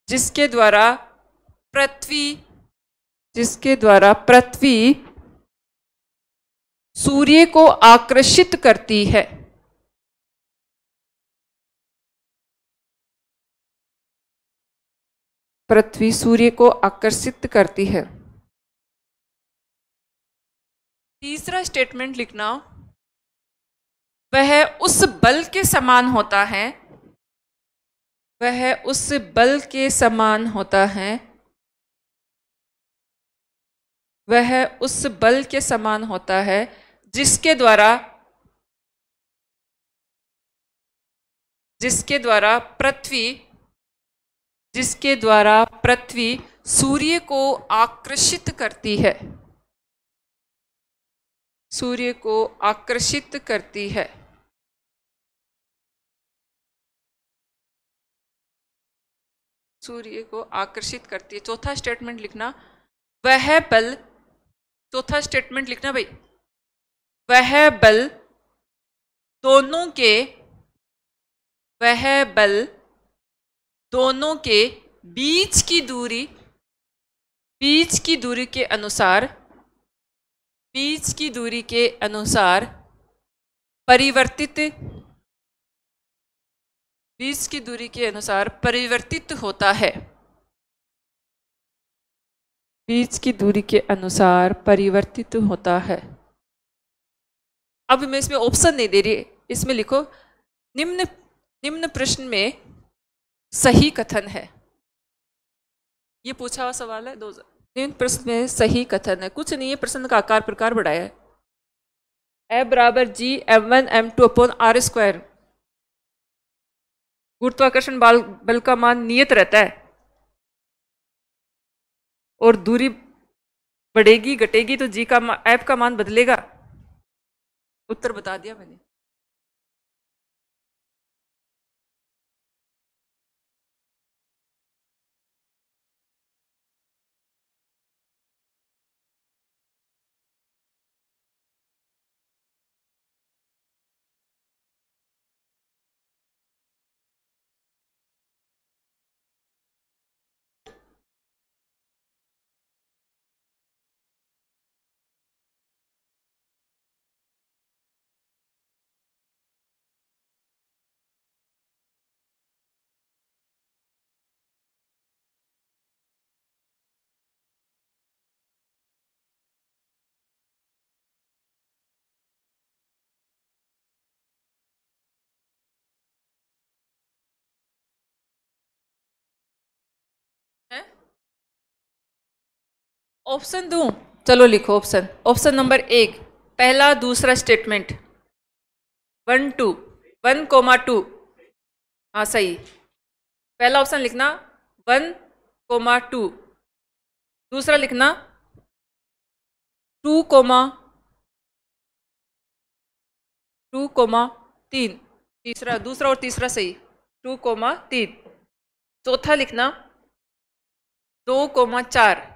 जिसके द्वारा पृथ्वी सूर्य को आकर्षित करती है। पृथ्वी सूर्य को आकर्षित करती है। तीसरा स्टेटमेंट लिखना, वह उस बल के समान होता है, वह उस बल के समान होता है, वह उस बल के समान होता है जिसके द्वारा पृथ्वी सूर्य को आकर्षित करती है, सूर्य को आकर्षित करती है। सूर्य को आकर्षित करती है। चौथा स्टेटमेंट लिखना, वह बल, चौथा स्टेटमेंट लिखना भाई, वह बल दोनों के बीच की दूरी के अनुसार परिवर्तित होता है। बीच की दूरी के अनुसार परिवर्तित होता है। अब मैं इसमें ऑप्शन नहीं दे रही, इसमें लिखो निम्न प्रश्न में सही कथन है। ये पूछा हुआ सवाल है 2000। निम्न प्रश्न में सही कथन है, कुछ नहीं है, प्रश्न का आकार प्रकार बढ़ाया है। F बराबर G m1 m2 upon r square. गुरुत्वाकर्षण बल का मान नियत रहता है और दूरी बढ़ेगी घटेगी तो G का F का मान बदलेगा। उत्तर बता दिया मैंने। ऑप्शन दूं? चलो लिखो ऑप्शन। ऑप्शन नंबर 1 पहला दूसरा स्टेटमेंट 1 2 1,2। हाँ सही, पहला ऑप्शन लिखना 1,2। दूसरा लिखना 2,3। दूसरा और तीसरा सही, 2,3। चौथा लिखना 2,4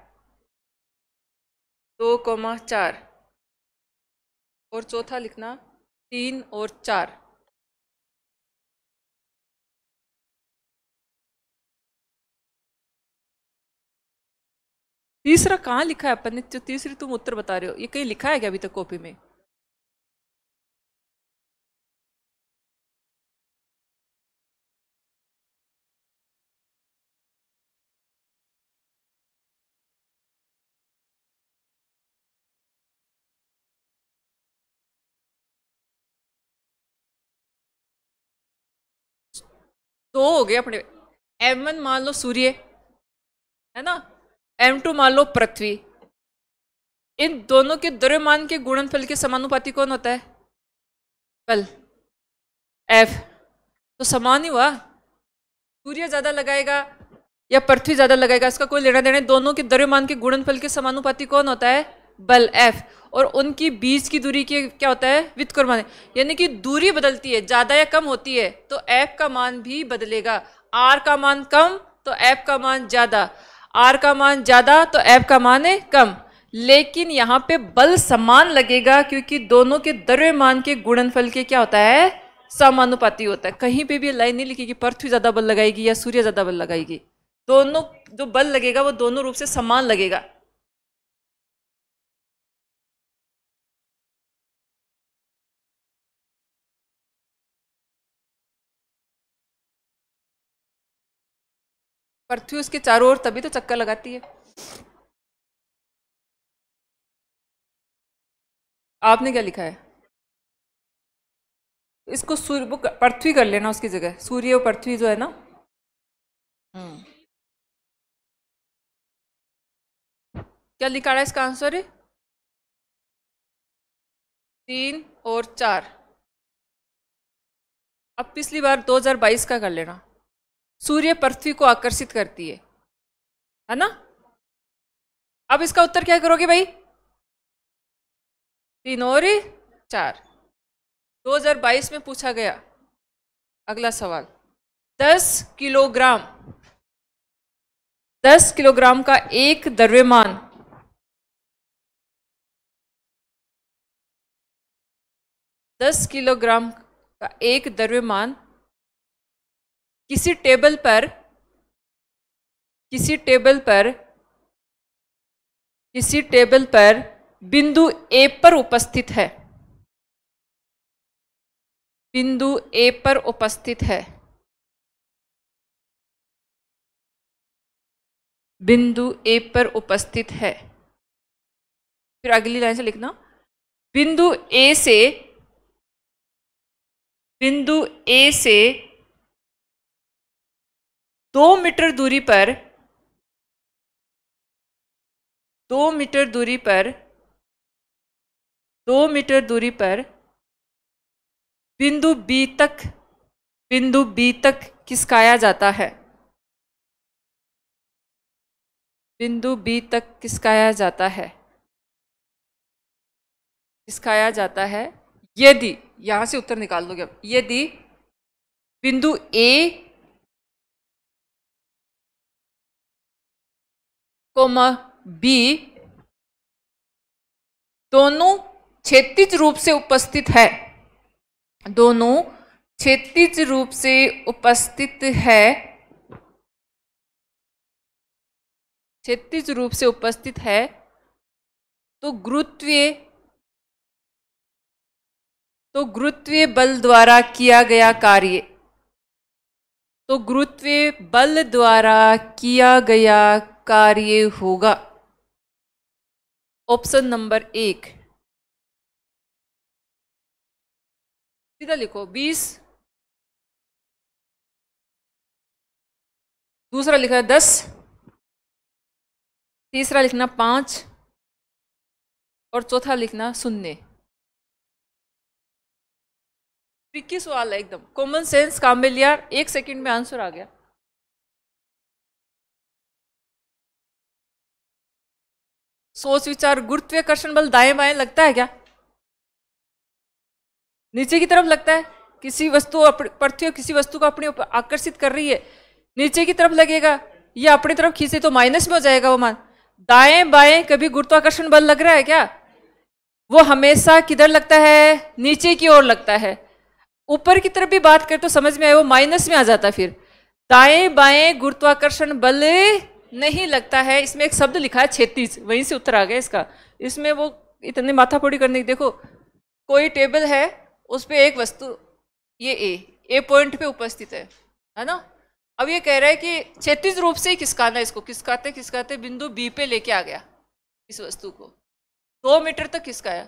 और चौथा लिखना 3 और 4। तीसरा कहाँ लिखा है अपन ने? जो तीसरी तुम उत्तर बता रहे हो, ये कहीं लिखा है क्या अभी तक कॉपी में? तो हो गए अपने। m1 मान लो सूर्य है ना, m2 मान लो पृथ्वी। इन दोनों के द्रव्यमान के गुणनफल के समानुपाती कौन होता है? बल F। तो समान ही हुआ। सूर्य ज्यादा लगाएगा या पृथ्वी ज्यादा लगाएगा, इसका कोई लेना देना। दोनों के द्रव्यमान के गुणनफल के समानुपाती कौन होता है? बल F। और उनकी बीच की दूरी के क्या होता है? व्युत्क्रम मान। यानी कि दूरी बदलती है, ज्यादा या कम होती है तो F का मान भी बदलेगा। R का मान कम तो F का मान ज्यादा, R का मान ज्यादा तो F का मान है कम। लेकिन यहाँ पे बल समान लगेगा क्योंकि दोनों के द्रव्यमान के गुणनफल के क्या होता है? समानुपाती होता है। कहीं पे भी लाइन नहीं लिखी कि पृथ्वी ज्यादा बल लगाएगी या सूर्य ज्यादा बल लगाएगी। दोनों जो बल लगेगा वो दोनों रूप से समान लगेगा। पृथ्वी उसके चारों ओर तभी तो चक्कर लगाती है। आपने क्या लिखा है? इसको सूर्य, वो पृथ्वी कर लेना उसकी जगह, सूर्य और पृथ्वी जो है ना। क्या लिखा है इसका आंसर? 3 और 4। अब पिछली बार 2022 का कर लेना। सूर्य पृथ्वी को आकर्षित करती है ना? अब इसका उत्तर क्या करोगे भाई? 3 और 4। 2022 में पूछा गया अगला सवाल, 10 किलोग्राम 10 किलोग्राम का एक द्रव्यमान 10 किलोग्राम का एक द्रव्यमान किसी टेबल पर बिंदु ए पर उपस्थित है। बिंदु ए पर उपस्थित है। बिंदु ए पर उपस्थित है। फिर अगली लाइन से लिखना, बिंदु ए से 2 मीटर दूरी पर 2 मीटर दूरी पर बिंदु बी तक खिसकाया जाता है। बिंदु बी तक खिसकाया जाता है यदि, यहां से उत्तर निकाल दोगे अब, यदि बिंदु ए कोमा बी दोनों क्षैतिज रूप से उपस्थित है। दोनों क्षैतिज रूप से उपस्थित है। क्षैतिज रूप से उपस्थित है तो गुरुत्वीय बल द्वारा किया गया कार्य, होगा ऑप्शन नंबर 1। सीधा लिखो 20, दूसरा लिखा है 10, तीसरा लिखना 5 और चौथा लिखना 0। ट्रिकी सवाल है एकदम, कॉमन सेंस काम में लिया, 1 सेकंड में आंसर आ गया। सोच विचार, गुरुत्वाकर्षण बल दाएं बाएं लगता है क्या? नीचे की तरफ लगता है। किसी वस्तु पृथ्वी किसी वस्तु को अपनी आकर्षित कर रही है, नीचे की तरफ लगेगा, या अपनी तरफ खींचे तो माइनस में हो जाएगा वो मान। दाएं बाएं कभी गुरुत्वाकर्षण बल लग रहा है क्या? वो हमेशा किधर लगता है? नीचे की ओर लगता है। ऊपर की तरफ भी बात करें तो समझ में आए, वो माइनस में आ जाता है। फिर दाएं बाएं गुरुत्वाकर्षण बल नहीं लगता है। इसमें एक शब्द लिखा है क्षैतिज, वहीं से उत्तर आ गया इसका। इसमें वो इतनी माथापोड़ी करने की, देखो कोई टेबल है, उस पर एक वस्तु ये ए पॉइंट पे उपस्थित है ना। अब ये कह रहा है कि क्षैतिज रूप से ही खिसकाना, इसको खिसकाते बिंदु बी पे लेके आ गया इस वस्तु को, 2 मीटर तक खिसकाया।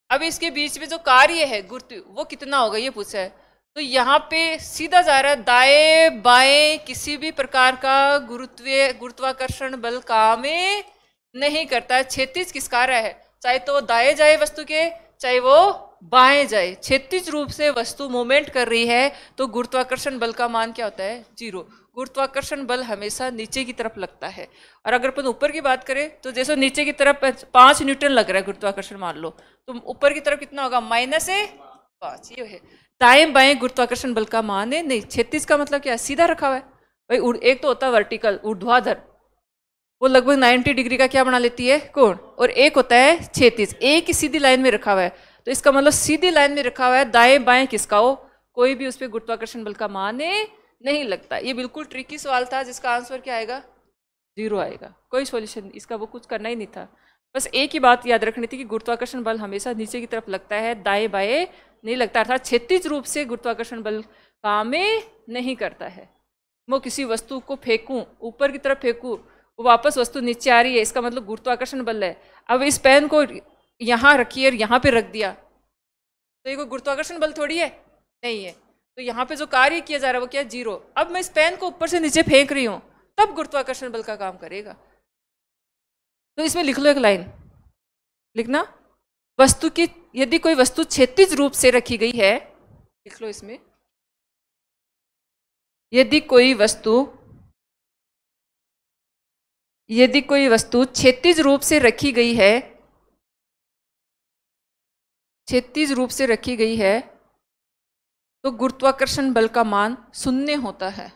अब इसके बीच में जो कार्य है गुरुत्व, वो कितना होगा ये पूछा है। तो यहाँ पे सीधा जा रहा है, दाएं बाएं किसी भी प्रकार का गुरुत्वाकर्षण बल काम नहीं करता है। क्षैतिज खिसका रहा है, चाहे तो वो दाएं जाए वस्तु के, चाहे वो बाएं जाए। क्षैतिज रूप से वस्तु मूवमेंट कर रही है तो गुरुत्वाकर्षण बल का मान क्या होता है? 0। गुरुत्वाकर्षण बल हमेशा नीचे की तरफ लगता है। और अगर अपन ऊपर की बात करें तो जैसे नीचे की तरफ 5 न्यूटन लग रहा है गुरुत्वाकर्षण, मान लो, तो ऊपर की तरफ कितना होगा? -5। ये है दाएं बाएं गुरुत्वाकर्षण बल का मान है नहीं। क्षैतिज का मतलब क्या है? सीधा रखा हुआ है भाई। एक तो होता है वर्टिकल, ऊर्ध्वाधर, वो लगभग 90 डिग्री का क्या बना लेती है? कोण। और एक होता है क्षैतिज, एक ही सीधी लाइन में रखा हुआ है। तो इसका मतलब सीधी लाइन में रखा हुआ है, दाएं बाएं खिसकाओ, कोई भी उस पर गुरुत्वाकर्षण बल का मान नहीं लगता। ये बिल्कुल ट्रिकी सवाल था जिसका आंसर क्या आएगा, 0 आएगा। कोई सॉल्यूशन इसका वो कुछ करना ही नहीं था। बस एक ही बात याद रखनी थी कि गुरुत्वाकर्षण बल हमेशा नीचे की तरफ लगता है, दाएं बाएं नहीं लगता। अर्थात क्षैतिज रूप से गुरुत्वाकर्षण बल काम नहीं करता है। मैं किसी वस्तु को फेंकूं, ऊपर की तरफ फेंकूं, वो वापस वस्तु नीचे आ रही है, इसका मतलब गुरुत्वाकर्षण बल है। अब इस पेन को यहाँ रखिए और यहाँ पे रख दिया, तो ये कोई गुरुत्वाकर्षण बल थोड़ी है, नहीं है। तो यहाँ पे जो कार्य किया जा रहा है वो क्या है, 0। अब मैं इस पेन को ऊपर से नीचे फेंक रही हूँ, तब गुरुत्वाकर्षण बल का काम करेगा। तो इसमें लिख लो एक लाइन, लिखना, वस्तु की, यदि कोई वस्तु क्षैतिज रूप से रखी गई है, लिख लो इसमें, यदि कोई वस्तु क्षैतिज रूप से रखी गई है, क्षैतिज रूप से रखी गई है, तो गुरुत्वाकर्षण बल का मान 0 होता है।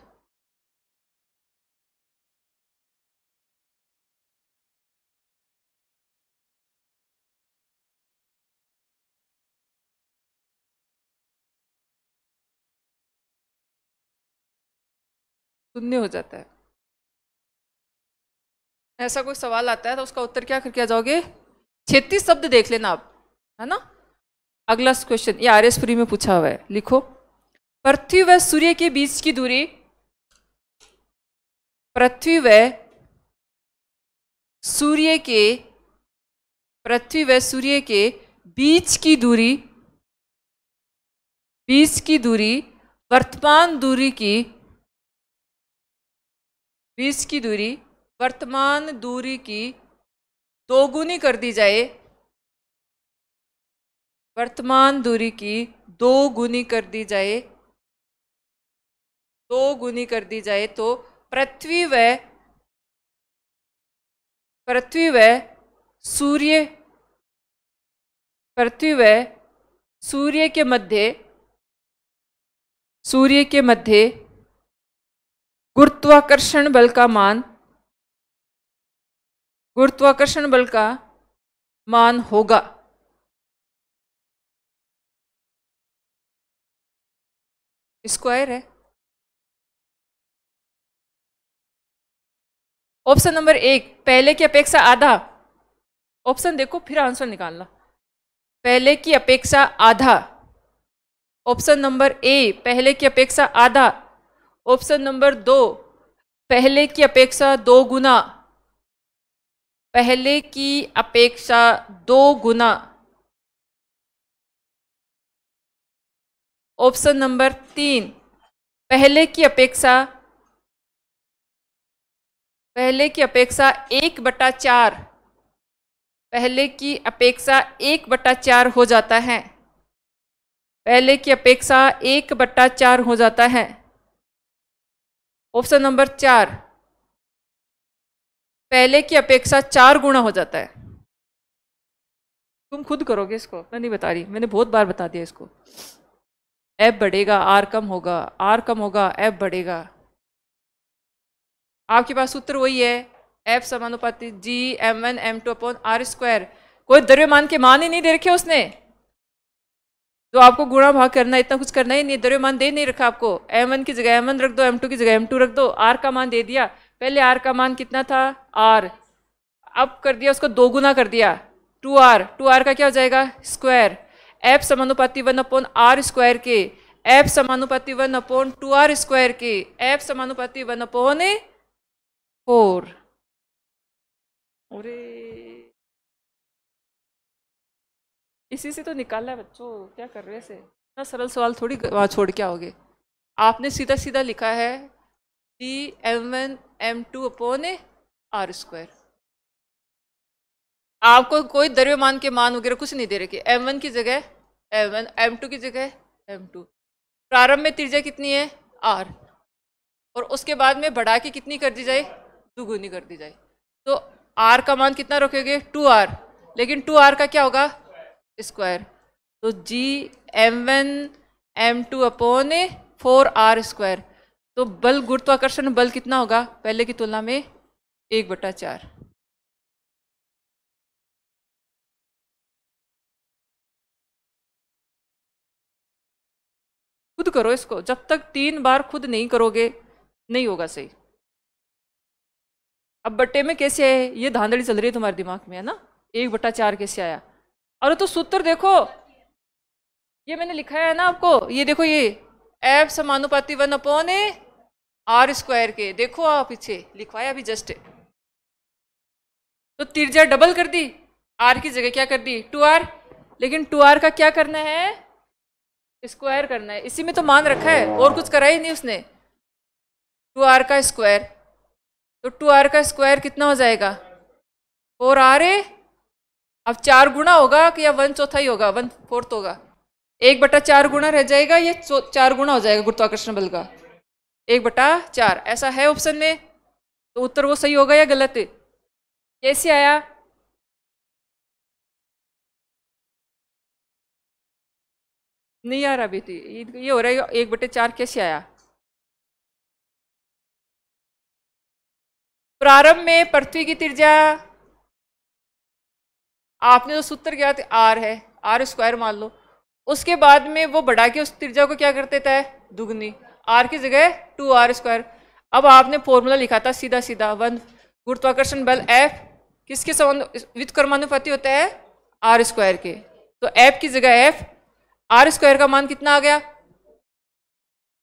शून्य हो जाता है। ऐसा कोई सवाल आता है तो उसका उत्तर क्या करके आ जाओगे, 36 शब्द देख लेना आप, है ना। अगला क्वेश्चन, ये RS फ्री में पूछा हुआ है, लिखो, पृथ्वी व सूर्य के बीच की दूरी, पृथ्वी व सूर्य के बीच की दूरी वर्तमान दूरी की, बीच की दूरी वर्तमान दूरी की दोगुनी कर दी जाए, वर्तमान दूरी की दोगुनी कर दी जाए, दोगुनी कर दी जाए, तो पृथ्वी व सूर्य के मध्य गुरुत्वाकर्षण बल का मान होगा। स्क्वायर है। ऑप्शन नंबर 1 पहले की अपेक्षा आधा, ऑप्शन देखो फिर आंसर निकालना, पहले की अपेक्षा आधा। ऑप्शन नंबर ए पहले की अपेक्षा आधा। ऑप्शन नंबर 2 पहले की अपेक्षा 2 गुना, पहले की अपेक्षा 2 गुना। ऑप्शन नंबर 3 पहले की अपेक्षा 1/4, पहले की अपेक्षा 1/4 हो जाता है, पहले की अपेक्षा 1/4 हो जाता है। ऑप्शन नंबर 4 पहले की अपेक्षा 4 गुना हो जाता है। तुम खुद करोगे इसको, मैं नहीं बता रही, मैंने बहुत बार बता दिया इसको। एफ बढ़ेगा, आर कम होगा, आर कम होगा, एफ बढ़ेगा। आपके पास सूत्र वही है, एफ समानुपाती G(m1m2/r²। कोई द्रव्यमान के मान ही नहीं दे रखे उसने, जो आपको गुणा भाग करना, इतना कुछ करना ही नहीं, द्रव्यमान दे नहीं रखा आपको। m1 की जगह m1 रख दो, m2 की जगह m2 रख दो, r का मान दे दिया। पहले r का मान कितना था, r, अब कर दिया उसको 2 गुना कर दिया, 2r का क्या हो जाएगा, स्क्वायर। f समानुपाती 1/r² के, f समानुपाती 1/2r² के, f समानुपाती 1/4। अरे इसी से तो निकाला है बच्चों, क्या कर रहे हैं? इतना सरल सवाल थोड़ी वहाँ छोड़ के आओगे। आपने सीधा सीधा लिखा है G(m1m2/r²। आपको कोई द्रव्यमान के मान वगैरह कुछ नहीं दे रखे, m1 की जगह m1, m2 की जगह m2। प्रारंभ में त्रिज्या कितनी है, r, और उसके बाद में बढ़ा के कितनी कर दी जाए, दुगुनी कर दी जाए। तो r का मान कितना रखोगे, 2r, लेकिन 2r का क्या होगा, स्क्वायर। तो G(m1m2/4r²। तो बल, गुरुत्वाकर्षण बल कितना होगा पहले की तुलना में, 1/4। खुद करो इसको, जब तक 3 बार खुद नहीं करोगे नहीं होगा सही। अब बट्टे में कैसे है, ये धांधली चल रही है तुम्हारे दिमाग में, है ना, 1/4 कैसे आया। अरे तो सूत्र देखो, ये मैंने लिखा है ना आपको, ये देखो, ये एफ समानुपाती 1/r² के, देखो आप पीछे लिखवाया अभी जस्ट। तो त्रिज्या डबल कर दी, आर की जगह क्या कर दी 2r, लेकिन 2r का क्या करना है, स्क्वायर करना है, इसी में तो मान रखा है, और कुछ करा ही नहीं उसने। 2r का स्क्वायर, तो 2r का स्क्वायर कितना हो जाएगा 4r। अब 4 गुना होगा कि या 1/4 ही होगा, 1/4 होगा, 1/4 गुना रह जाएगा, ये 4 गुना हो जाएगा गुरुत्वाकर्षण बल का, 1/4 ऐसा है ऑप्शन में। तो उत्तर वो सही होगा या गलत है, कैसे आया, नहीं आ रहा अभी थी, ये हो रहा है 1/4 कैसे आया। प्रारंभ में पृथ्वी की त्रिज्या, आपने जो सूत्र किया था आर है, r² मान लो, उसके बाद में वो बढ़ा के उस त्रिज्या को क्या कर देता है दुगनी, r की जगह 2r²। अब आपने फॉर्मूला लिखा था सीधा सीधा 1, गुरुत्वाकर्षण बल F किसके व्युत्क्रमानुपाती होता है r² के, तो F की जगह F, r² का मान कितना आ गया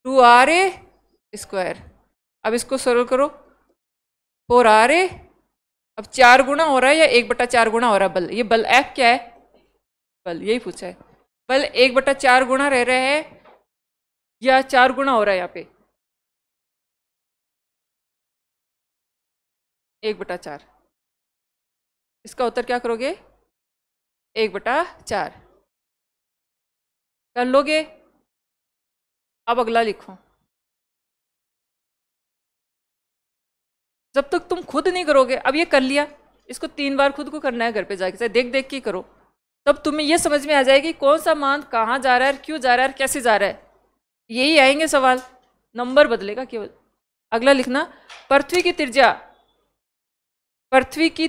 2r²। अब इसको सरल करो, 4r, अब 4 गुना हो रहा है या 1/4 गुना हो रहा है बल, ये बल F क्या है, बल यही पूछा है, बल 1/4 गुना रह रहा है या 4 गुना हो रहा है, यहाँ पे 1/4, इसका उत्तर क्या करोगे 1/4 कर लोगे। अब अगला लिखो, जब तक तुम खुद नहीं करोगे, अब ये कर लिया, इसको 3 बार खुद को करना है घर पे जाके, देख देख के करो, तब तुम्हें ये समझ में आ जाएगी कौन सा मान कहाँ जा रहा है, क्यों जा रहा है, कैसे जा रहा है, यही आएंगे सवाल, नंबर बदलेगा केवल। अगला लिखना, पृथ्वी की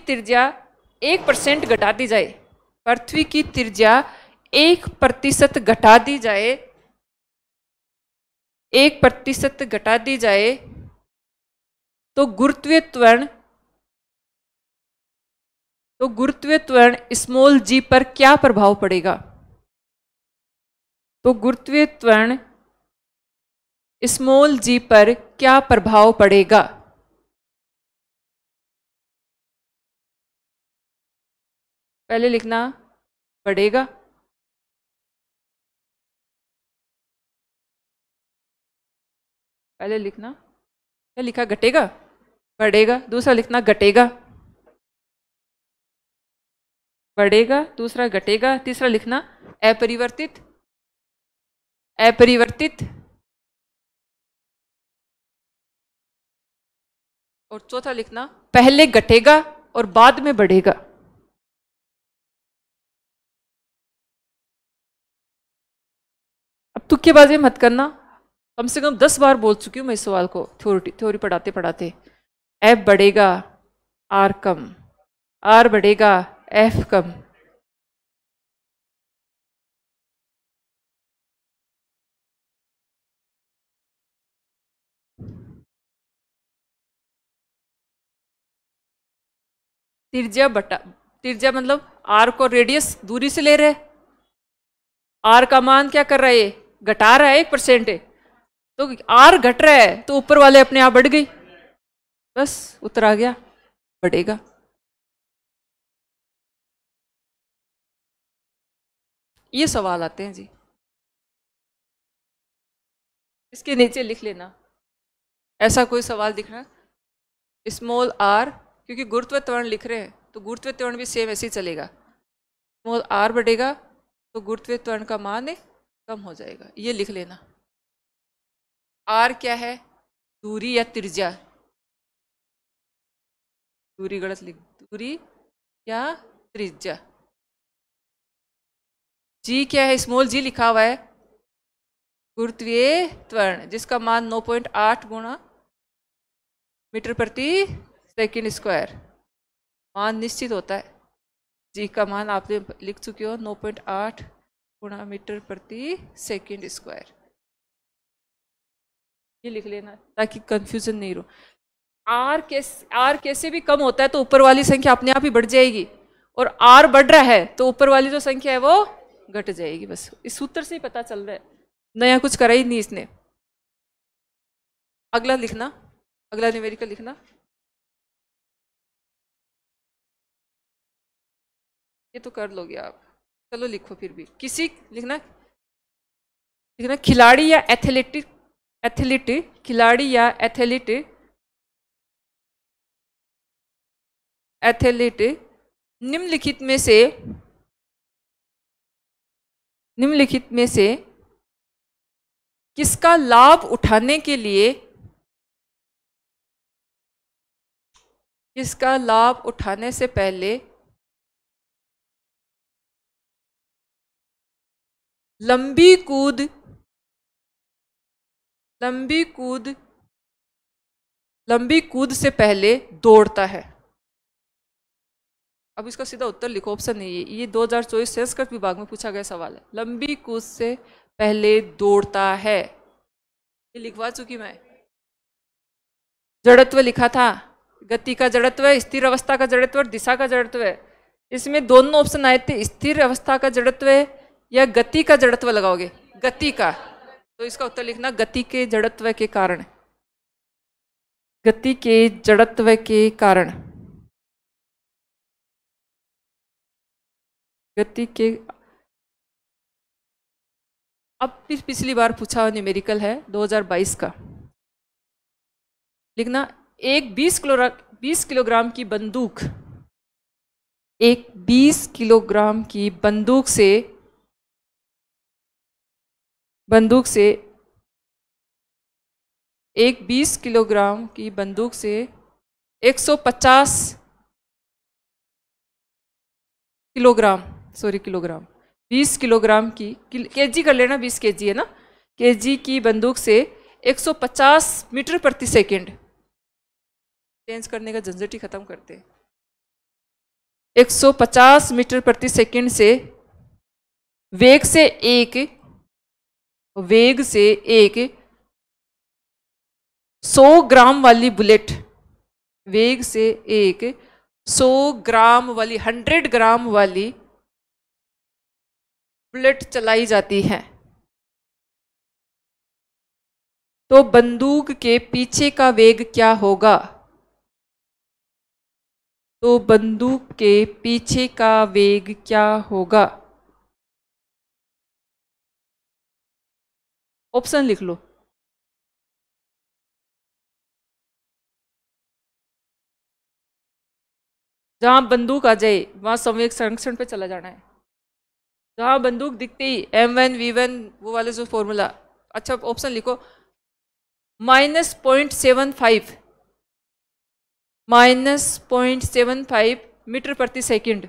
त्रिज्या 1% घटा दी जाए, पृथ्वी की त्रिज्या 1% घटा दी जाए, 1% घटा दी जाए, तो गुरुत्वीय त्वरण स्मॉल जी पर क्या प्रभाव पड़ेगा, तो गुरुत्वीय त्वरण स्मॉल जी पर क्या प्रभाव पड़ेगा। पहले लिखना बढ़ेगा, पहले लिखना क्या लिखा घटेगा, बढ़ेगा, दूसरा लिखना घटेगा, बढ़ेगा, दूसरा घटेगा, तीसरा लिखना अपरिवर्तित, अपरिवर्तित, और चौथा लिखना पहले घटेगा और बाद में बढ़ेगा। अब तुक्केबाजी मत करना, कम से कम 10 बार बोल चुकी हूँ मैं इस सवाल को थ्योरी पढ़ाते पढ़ाते। एफ बढ़ेगा आर कम, आर बढ़ेगा एफ कम, त्रिज्या मतलब आर को रेडियस दूरी से ले रहे, आर का मान क्या कर रहा है, घटा रहा है 1%, तो आर घट रहा है तो ऊपर वाले अपने आप बढ़ गई, बस उत्तर आ गया बढ़ेगा। ये सवाल आते हैं जी, इसके नीचे लिख लेना, ऐसा कोई सवाल दिख रहा है स्मॉल आर, क्योंकि गुरुत्व त्वरण लिख रहे हैं तो गुरुत्व त्वरण भी सेम ऐसे ही चलेगा, स्मॉल आर बढ़ेगा तो गुरुत्व त्वरण का मान कम हो जाएगा, ये लिख लेना। आर क्या है, दूरी या त्रिज्या, दूरी गलत लिख, दूरी या त्रिज्या। जी क्या है, स्मॉल जी लिखा हुआ है, गुरुत्वीय त्वरण जिसका मान 9.8 गुणा मीटर प्रति सेकंड स्क्वायर, मान निश्चित होता है, जी का मान आपने लिख चुके हो 9.8 गुणा मीटर प्रति सेकंड स्क्वायर। ये लिख लेना ताकि कंफ्यूजन नहीं रहो। आर कैसे भी कम होता है तो ऊपर वाली संख्या अपने आप ही बढ़ जाएगी, और आर बढ़ रहा है तो ऊपर वाली जो संख्या है वो घट जाएगी। बस इस सूत्र से ही पता चल रहा है, नया कुछ करा ही नहीं इसने। अगला लिखना, अगला न्यूमेरिकल लिखना। ये तो कर लोगे आप, चलो लिखो फिर भी। किसी लिखना खिलाड़ी या एथलीट खिलाड़ी या एथलीट निम्नलिखित में से किसका लाभ उठाने के लिए से पहले लंबी कूद से पहले दौड़ता है। अब इसका सीधा उत्तर लिखो, ऑप्शन नहीं है ये 2024 संस्कृत विभाग में पूछा गया सवाल है। लंबी कूद से पहले दौड़ता है, ये लिखवा चुकी मैं। जड़त्व लिखा था, गति का जड़त्व, स्थिर अवस्था का जड़त्व और दिशा का जड़त्व। इसमें दोनों ऑप्शन आए थे, स्थिर अवस्था का जड़त्व या गति का जड़त्व लगाओगे, गति का। तो इसका उत्तर लिखना गति के जड़त्व के कारण, गति के जड़त्व के कारण, गति के। अब फिर पिछली बार पूछा हुआ न्यूमेरिकल है 2022 का। लिखना एक 20 किलोग्राम की बंदूक, एक 20 किलोग्राम की बंदूक से एक 20 किलोग्राम की बंदूक से 150 किलोग्राम 20 किलोग्राम की केजी कर लेना, 20 केजी है ना, केजी की बंदूक से 150 मीटर प्रति सेकंड, चेंज करने का झंझट ही खत्म करते हैं। 150 मीटर प्रति सेकंड से वेग से एक 100 ग्राम वाली बुलेट, वेग से एक 100 ग्राम वाली 100 ग्राम वाली बुलेट चलाई जाती है, तो बंदूक के पीछे का वेग क्या होगा? तो बंदूक के पीछे का वेग क्या होगा? ऑप्शन लिख लो। जहां बंदूक आ जाए वहां संवेग संरक्षण पे चला जाना है। जहां बंदूक दिखते ही M1 V1 वो वाले जो फॉर्मूला। अच्छा ऑप्शन लिखो, -0.75 मीटर प्रति सेकंड,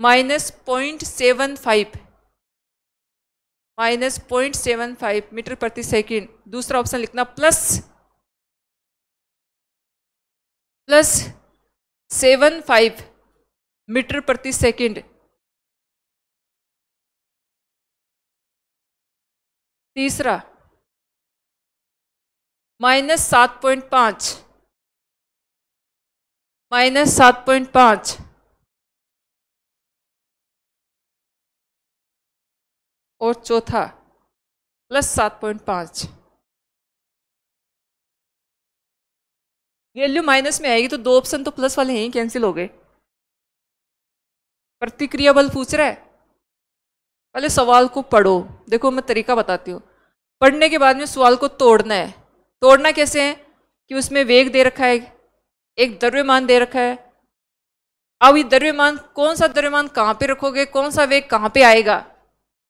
-0.75 मीटर प्रति सेकंड। दूसरा ऑप्शन लिखना +75 मीटर प्रति सेकंड। तीसरा -7.5 और चौथा +7.5। वैल्यू माइनस में आएगी तो दो ऑप्शन तो प्लस वाले हैं ही, कैंसिल हो गए। प्रतिक्रिया बल पूछ रहा है, पहले सवाल को पढ़ो। देखो मैं तरीका बताती हूँ। पढ़ने के बाद में सवाल को तोड़ना है। तोड़ना कैसे है कि उसमें वेग दे रखा है, एक द्रव्यमान दे रखा है। अब ये द्रव्यमान, कौन सा द्रव्यमान कहाँ पे रखोगे, कौन सा वेग कहाँ पे आएगा,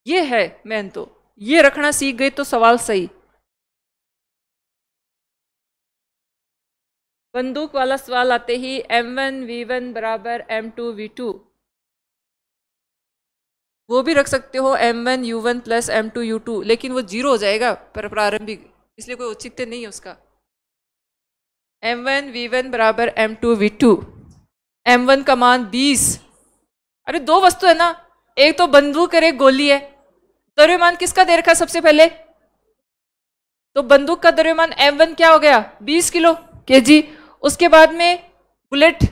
ये है मेन। तो ये रखना सीख गए तो सवाल सही। बंदूक वाला सवाल आते ही M1 V1 बराबर M2 V2, वो भी रख सकते हो M1 U1 plus M2 U2, लेकिन वो 0 हो जाएगा पर प्रारंभिक, इसलिए कोई औचित्य नहीं है उसका। M1 V1 बराबर M2 V2। M1 का मान 20। अरे दो वस्तु है ना, एक तो बंदूक और एक गोली है। द्रव्यमान किसका दे रखा है सबसे पहले? तो बंदूक का द्रव्यमान m1 क्या हो गया 20 किलो kg। उसके बाद में बुलेट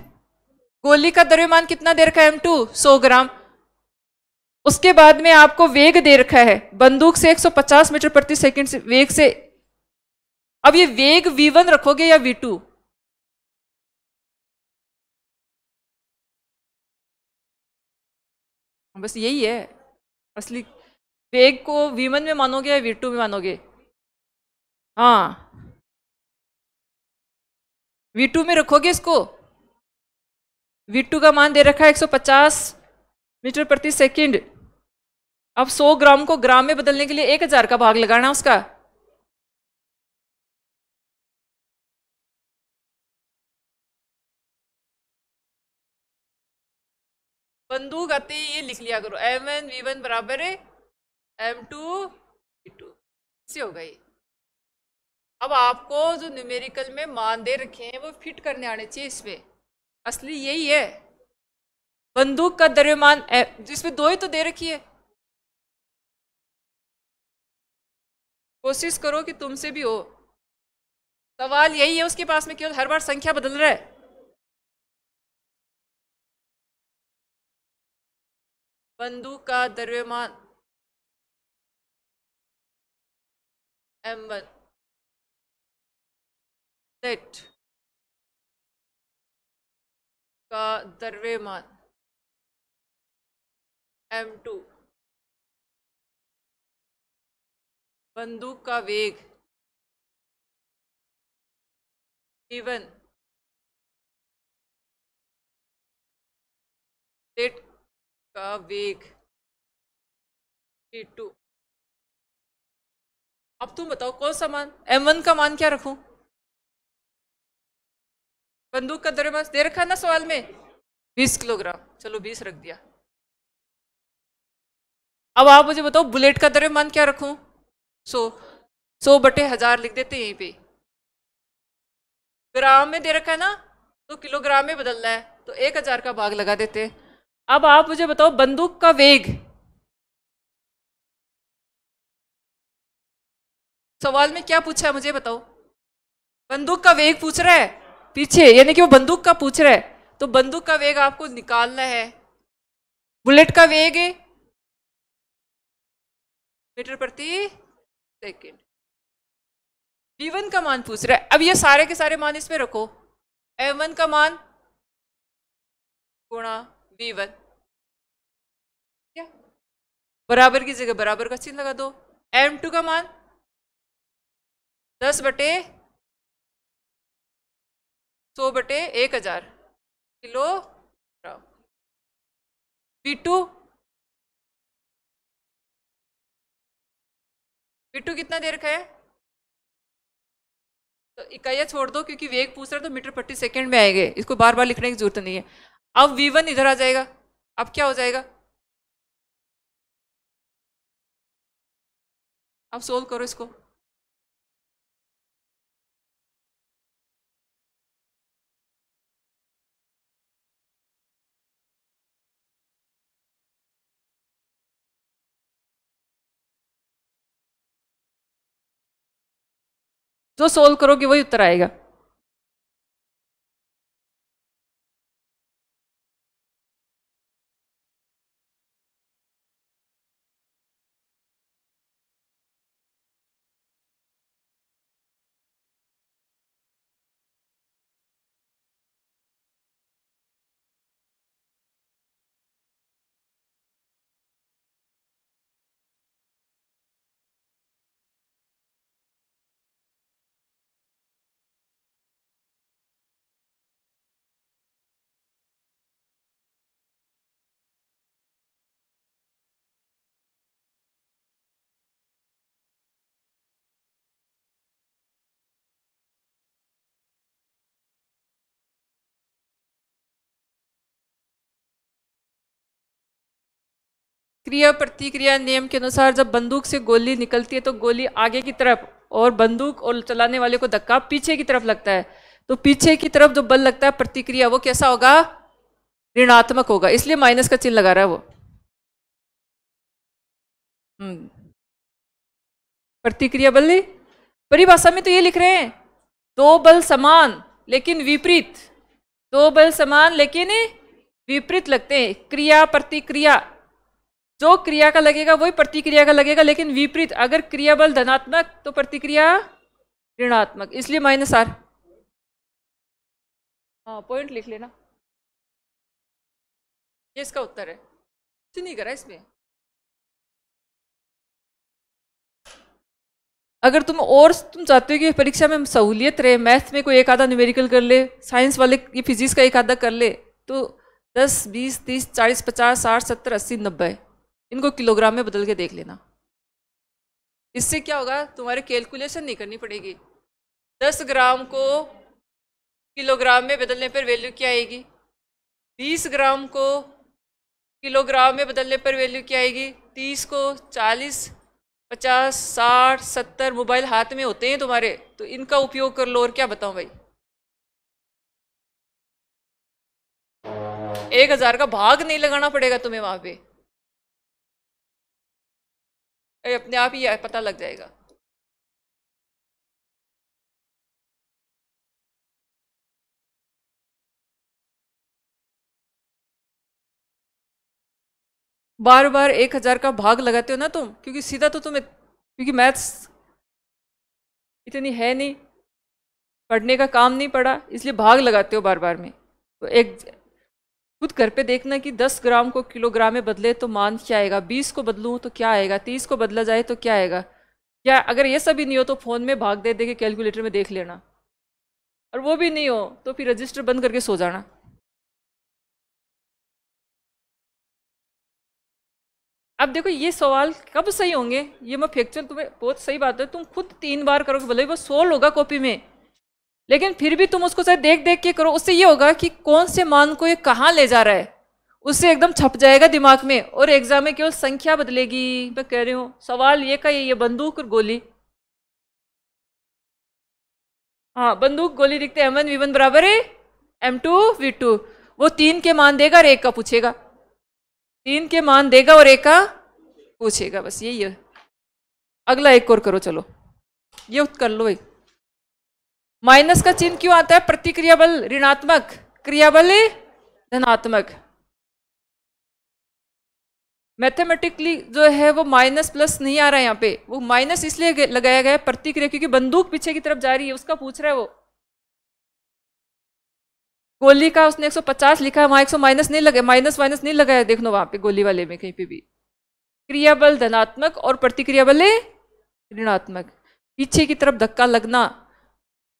गोली का द्रव्यमान कितना दे रखा है m2 100 ग्राम। उसके बाद में आपको वेग दे रखा है बंदूक से 150 मीटर प्रति सेकंड से वेग से। अब ये वेग v1 रखोगे या v2? बस यही है असली। वेग को v1 में मानोगे या v2 में मानोगे? हाँ, v2 में रखोगे इसको। v2 का मान दे रखा है 150 मीटर प्रति सेकंड। अब 100 ग्राम को ग्राम में बदलने के लिए 1000 का भाग लगाना है उसका। बंदूक आते ही ये लिख लिया करो m1 v1 बराबर है m2 v2 से हो गई। अब आपको जो न्यूमेरिकल में मान दे रखे हैं वो फिट करने आने चाहिए इसमें। असली यही है बंदूक का द्रव्यमान जिसमें दो ही तो दे रखी है। कोशिश करो कि तुमसे भी हो। सवाल यही है उसके पास में, केवल हर बार संख्या बदल रहा है। बंदूक का द्रव्यमान m1 सेट का द्रव्यमान m2 बंदूक का वेग v1 सेट का वेग v2। अब तुम बताओ कौन सा मान? m1 का मान क्या रखूं? बंदूक का द्रव्यमान दे रखा है ना सवाल में 20 किलोग्राम, चलो 20 रख दिया। अब आप मुझे बताओ बुलेट का द्रव्यमान क्या रखूं? 100 बटे 1000 लिख देते हैं यहीं पे। ग्राम में दे रखा है ना तो किलोग्राम में बदलना है तो 1000 का भाग लगा देते हैं। अब आप मुझे बताओ बंदूक का वेग। सवाल में क्या पूछा है मुझे बताओ? बंदूक का वेग पूछ रहा है पीछे, यानी कि वो बंदूक का पूछ रहा है। तो बंदूक का वेग आपको निकालना है। बुलेट का वेग है मीटर प्रति सेकंड। v1 का मान पूछ रहा है। अब ये सारे के सारे मान इसमें रखो। m1 का मान गुणा v1 क्या बराबर की जगह बराबर का चिन्ह लगा दो। m2 का मान 10 बटे 100 बटे 1000 किलो। v2 कितना दे रखा है? तो इकाइयाँ छोड़ दो क्योंकि वेग पूछ रहा है तो मीटर प्रति सेकंड में आएंगे, इसको बार बार लिखने की जरूरत नहीं है। अब v1 इधर आ जाएगा। अब क्या हो जाएगा? अब सोल्व करो इसको। जो सोल्व करोगे वही उत्तर आएगा। क्रिया प्रतिक्रिया नियम के अनुसार जब बंदूक से गोली निकलती है तो गोली आगे की तरफ और बंदूक और चलाने वाले को धक्का पीछे की तरफ लगता है। तो पीछे की तरफ जो बल लगता है प्रतिक्रिया वो कैसा होगा? ऋणात्मक होगा, इसलिए माइनस का चिन्ह लगा रहा है वो। प्रतिक्रिया बल परिभाषा में तो ये लिख रहे हैं, दो बल समान लेकिन विपरीत, दो बल समान लेकिन विपरीत लगते हैं। क्रिया प्रतिक्रिया, जो क्रिया का लगेगा वही प्रतिक्रिया का लगेगा, लेकिन विपरीत। अगर क्रिया बल धनात्मक तो प्रतिक्रिया ऋणात्मक, इसलिए माइनस आर। हाँ, पॉइंट लिख लेना, ये इसका उत्तर है। कुछ नहीं करा इसमें। अगर तुम चाहते हो कि परीक्षा में सहूलियत रहे, मैथ्स में कोई एक आधा न्यूमेरिकल कर ले, साइंस वाले ये फिजिक्स का एक आधा कर ले, तो 10, 20, 30, 40, 50, 60, 70, 80, 90 इनको किलोग्राम में बदल के देख लेना। इससे क्या होगा, तुम्हारे कैलकुलेशन नहीं करनी पड़ेगी। 10 ग्राम को किलोग्राम में बदलने पर वैल्यू क्या आएगी, 20 ग्राम को किलोग्राम में बदलने पर वैल्यू क्या आएगी, 30 को 40, 50, 60, 70 मोबाइल हाथ में होते हैं तुम्हारे, तो इनका उपयोग कर लो। और क्या बताऊं भाई, 1000 का भाग नहीं लगाना पड़ेगा तुम्हें वहां पे, अपने आप ही पता लग जाएगा। बार बार 1000 का भाग लगाते हो ना तुम, क्योंकि सीधा तो तुम्हें, क्योंकि मैथ्स इतनी है नहीं, पढ़ने का काम नहीं पड़ा, इसलिए भाग लगाते हो बार बार में। तो एक खुद घर पे देखना कि 10 ग्राम को किलोग्राम में बदले तो मान क्या आएगा, 20 को बदलूं तो क्या आएगा, 30 को बदला जाए तो क्या आएगा। या अगर ये सभी नहीं हो तो फोन में भाग दे दे के कैलकुलेटर में देख लेना, और वो भी नहीं हो तो फिर रजिस्टर बंद करके सो जाना। अब देखो ये सवाल कब सही होंगे, ये मैं फैक्चुअल, तुम्हें बहुत सही बात है, तुम खुद 3 बार करोगे, भले वो सोल्व होगा कॉपी में, लेकिन फिर भी तुम उसको शायद देख देख के करो, उससे ये होगा कि कौन से मान को ये कहाँ ले जा रहा है, उससे एकदम छप जाएगा दिमाग में, और एग्जाम में केवल संख्या बदलेगी। मैं कह रही हूँ सवाल ये का ये बंदूक और गोली। हाँ, बंदूक गोली दिखते M1 V1 बराबर है M2 V2, वो 3 के मान देगा और 1 का पूछेगा, 3 के मान देगा और 1 का पूछेगा, बस यही है। अगला एक और करो, चलो ये कर लो भाई। माइनस का चिन्ह क्यों आता है, प्रतिक्रिया बल ऋणात्मक, क्रिया बल धनात्मक। मैथमेटिकली जो है वो माइनस प्लस नहीं आ रहा है यहाँ पे, वो माइनस इसलिए लगाया गया है प्रतिक्रिया, क्योंकि बंदूक पीछे की तरफ जा रही है, उसका पूछ रहा है वो। गोली का उसने 150 लिखा है, वहां 100 माइनस नहीं लगा, माइनस माइनस नहीं लगाया, देख लो वहां पे गोली वाले में कहीं पे भी। क्रिया बल धनात्मक और प्रतिक्रिया बल ऋणात्मक। पीछे की तरफ धक्का लगना,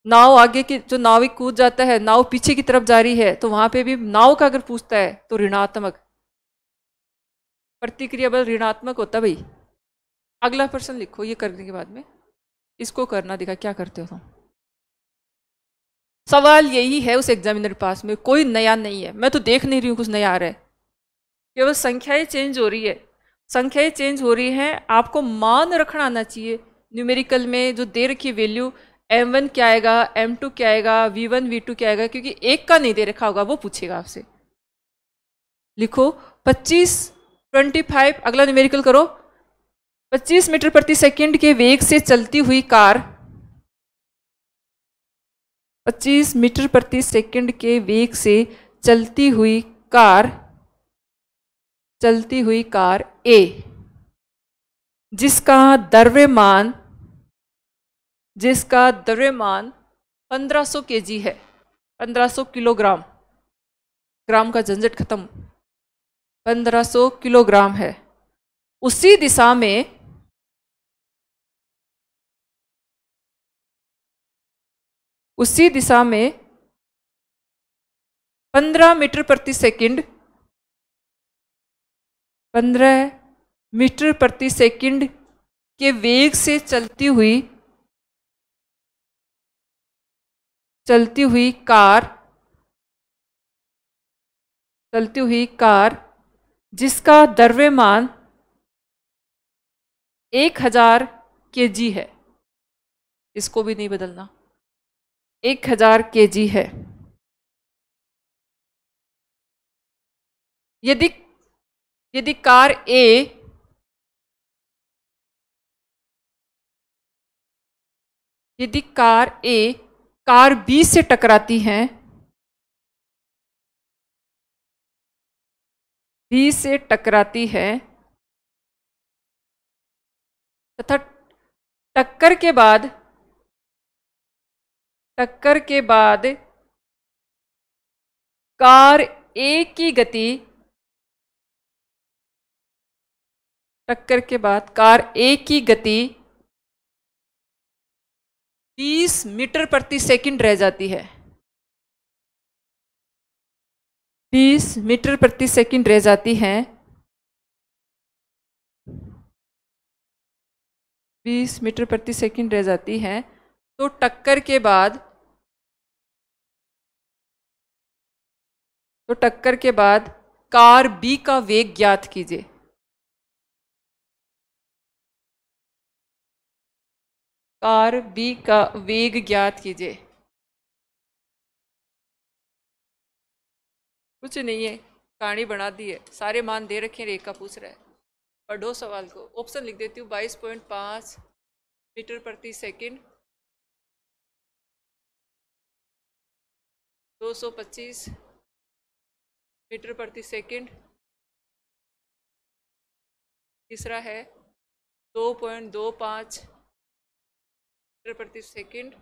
नाव आगे की जो नाविक कूद जाता है, नाव पीछे की तरफ जा रही है, तो वहां पे भी नाव का अगर पूछता है तो ऋणात्मक, प्रतिक्रिया बल ऋणात्मक होता भाई। अगला प्रश्न लिखो ये करने के बाद में, इसको करना दिखा क्या करते हो तुम। सवाल यही है उस एग्जामिनर के पास में, कोई नया नहीं है, मैं तो देख नहीं रही हूँ कुछ नया आ रहा है, केवल संख्याएं चेंज हो रही है, संख्याएं चेंज हो रही हैं, आपको मान रखना आना चाहिए। न्यूमेरिकल में जो दे रखी वैल्यू M1 क्या आएगा, M2 क्या आएगा, V1 V2 क्या आएगा, क्योंकि एक का नहीं दे रखा होगा, वो पूछेगा आपसे। लिखो 25, 25, अगला न्यूमेरिकल करो। 25 मीटर प्रति सेकंड के वेग से चलती हुई कार, 25 मीटर प्रति सेकंड के वेग से चलती हुई कार A, जिसका द्रव्यमान 1500 kg है, 1500 किलोग्राम, ग्राम का झंझट खत्म, 1500 किलोग्राम है, उसी दिशा में 15 मीटर प्रति सेकंड, 15 मीटर प्रति सेकंड के वेग से चलती हुई कार जिसका द्रव्यमान 1000 kg है, इसको भी नहीं बदलना, 1000 kg है। यदि कार A यदि कार ए कार बी से टकराती है, बी से टकराती है तथा टक्कर के बाद कार ए की गति टक्कर के बाद कार ए की गति 20 मीटर प्रति सेकंड रह जाती है, 20 मीटर प्रति सेकंड रह जाती है, 20 मीटर प्रति सेकंड रह जाती है, तो टक्कर के बाद कार बी का वेग ज्ञात कीजिए। कार बी का वेग ज्ञात कीजिए। कुछ नहीं है, कहानी बना दी है, सारे मान दे रखे हैं, रेखा पूछ रहा है। पढ़ो सवाल को, ऑप्शन लिख देती हूँ। 22.5 मीटर प्रति सेकंड, 225 मीटर प्रति सेकंड, तीसरा है 2.25 मीटर प्रति सेकंड,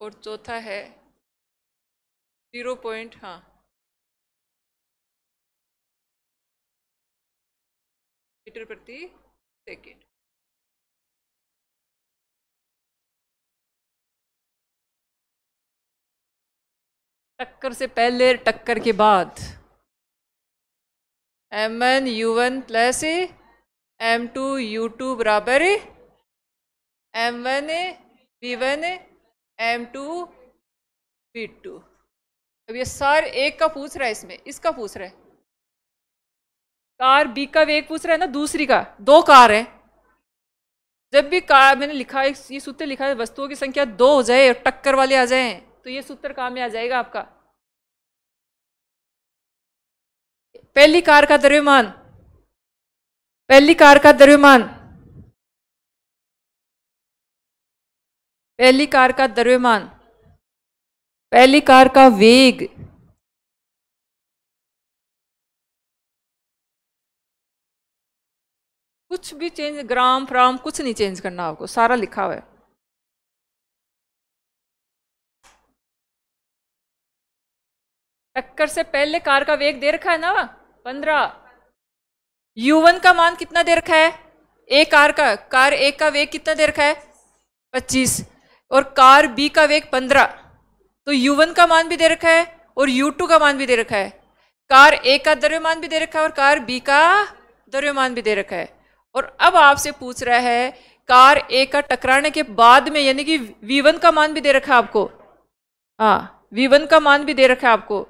और चौथा है 0. मीटर प्रति सेकंड। टक्कर से पहले, टक्कर के बाद M1 U1 plus M2 U2 बराबर M1 V1 M2 V2। अब ये सार एक का पूछ रहा है, इसमें इसका पूछ रहा है, कार बी का वेग पूछ रहा है ना, दूसरी का। दो कार है, जब भी कार मैंने लिखा है, ये सूत्र लिखा है, वस्तुओं की संख्या 2 हो जाए और टक्कर वाले आ जाए तो ये सूत्र काम में आ जाएगा आपका। पहली कार का द्रव्यमान, पहली कार का द्रव्यमान, पहली कार का द्रव्यमान, पहली कार का वेग, कुछ भी चेंज, ग्राम फ्राम कुछ नहीं चेंज करना आपको, सारा लिखा हुआ है। टक्कर से पहले कार का वेग दे रखा है ना 15, U1 का मान कितना दे रखा है, ए कार ए का वेग कितना दे रखा है 25, और कार बी का वेग 15, तो U1 का मान भी दे रखा है और U2 का मान भी दे रखा है, कार ए का द्रव्यमान भी दे रखा है और कार बी का द्रव्यमान भी दे रखा है। और अब आपसे पूछ रहा है कार ए का टकराने के बाद में, यानी कि V1 का मान भी दे रखा है आपको, हाँ V1 का मान भी दे रखा है आपको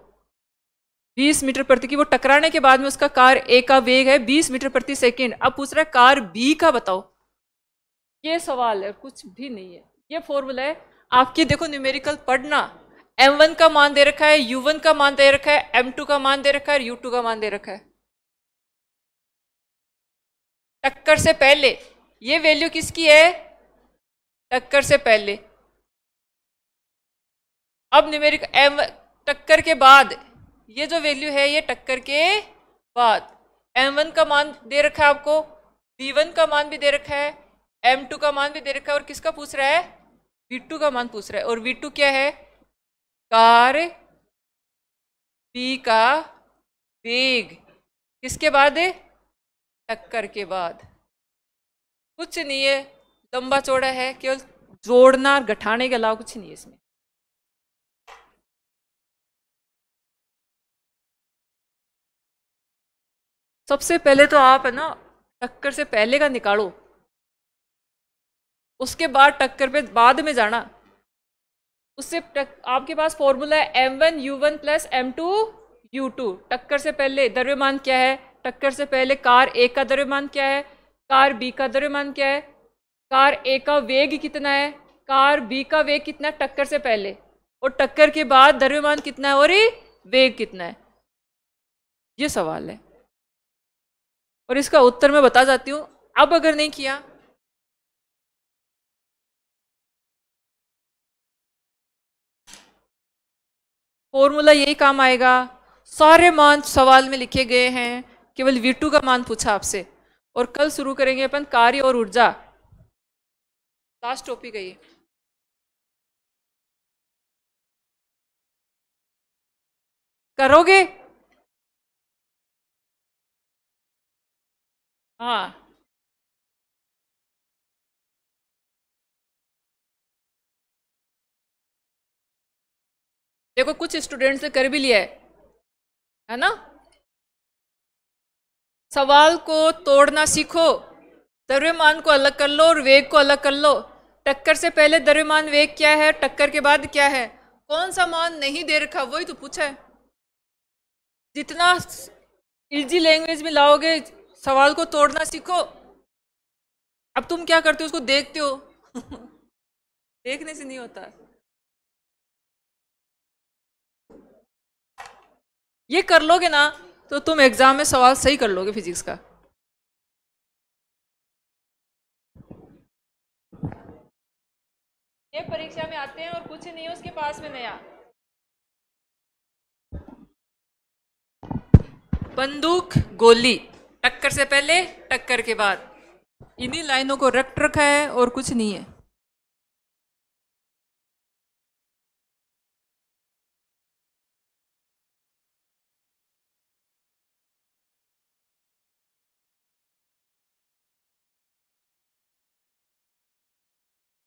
20 मीटर प्रति की, वो टकराने के बाद में उसका कार ए का वेग है 20 मीटर प्रति सेकंड। अब पूछ रहा है कार बी का बताओ, ये सवाल है, कुछ भी नहीं है, ये फॉर्मूला है आपकी। देखो न्यूमेरिकल पढ़ना, M1 का मान दे रखा है, U1 का मान दे रखा है, M2 का मान दे रखा है, U2 का मान दे रखा है। टक्कर से पहले ये वैल्यू किसकी है, टक्कर से पहले। अब न्यूमेरिक टक्कर के बाद ये जो वैल्यू है, ये टक्कर के बाद। M1 का मान दे रखा है आपको, V1 का मान भी दे रखा है, M2 का मान भी दे रखा है, और किसका पूछ रहा है, V2 का मान पूछ रहा है। और V2 क्या है, कार B का वेग, किसके बाद है, टक्कर के बाद। कुछ नहीं है, लंबा चौड़ा है, केवल जोड़ना और घटाने के अलावा कुछ नहीं है इसमें। सबसे पहले तो आप है ना टक्कर से पहले का निकालो, उसके बाद टक्कर पे बाद में जाना। उससे आपके पास फॉर्मूला है M1 U1 plus M2 U2। टक्कर से पहले द्रव्यमान क्या है, टक्कर से पहले कार ए का द्रव्यमान क्या है, कार बी का द्रव्यमान क्या है, कार ए का वेग कितना है, कार बी का वेग कितना है टक्कर से पहले, और टक्कर के बाद द्रव्यमान कितना है और वेग कितना है। ये सवाल है और इसका उत्तर मैं बता जाती हूँ। अब अगर नहीं किया फॉर्मूला यही काम आएगा। सारे मान सवाल में लिखे गए हैं, केवल V2 का मान पूछा आपसे। और कल शुरू करेंगे अपन कार्य और ऊर्जा, लास्ट टॉपिक है ये। करोगे? हाँ, देखो कुछ स्टूडेंट्स ने कर भी लिया है ना। सवाल को तोड़ना सीखो, द्रव्यमान को अलग कर लो और वेग को अलग कर लो। टक्कर से पहले द्रव्यमान वेग क्या है, टक्कर के बाद क्या है, कौन सा मान नहीं दे रखा, वही तो पूछा है। जितना इजी लैंग्वेज में लाओगे, सवाल को तोड़ना सीखो। अब तुम क्या करते हो, उसको देखते हो देखने से नहीं होता। ये कर लोगे ना तो तुम एग्जाम में सवाल सही कर लोगे फिजिक्स का। ये परीक्षा में आते हैं और कुछ नहीं है उसके पास में नया। बंदूक, गोली, टक्कर से पहले, टक्कर के बाद, इन्हीं लाइनों को रट रखा है और कुछ नहीं है।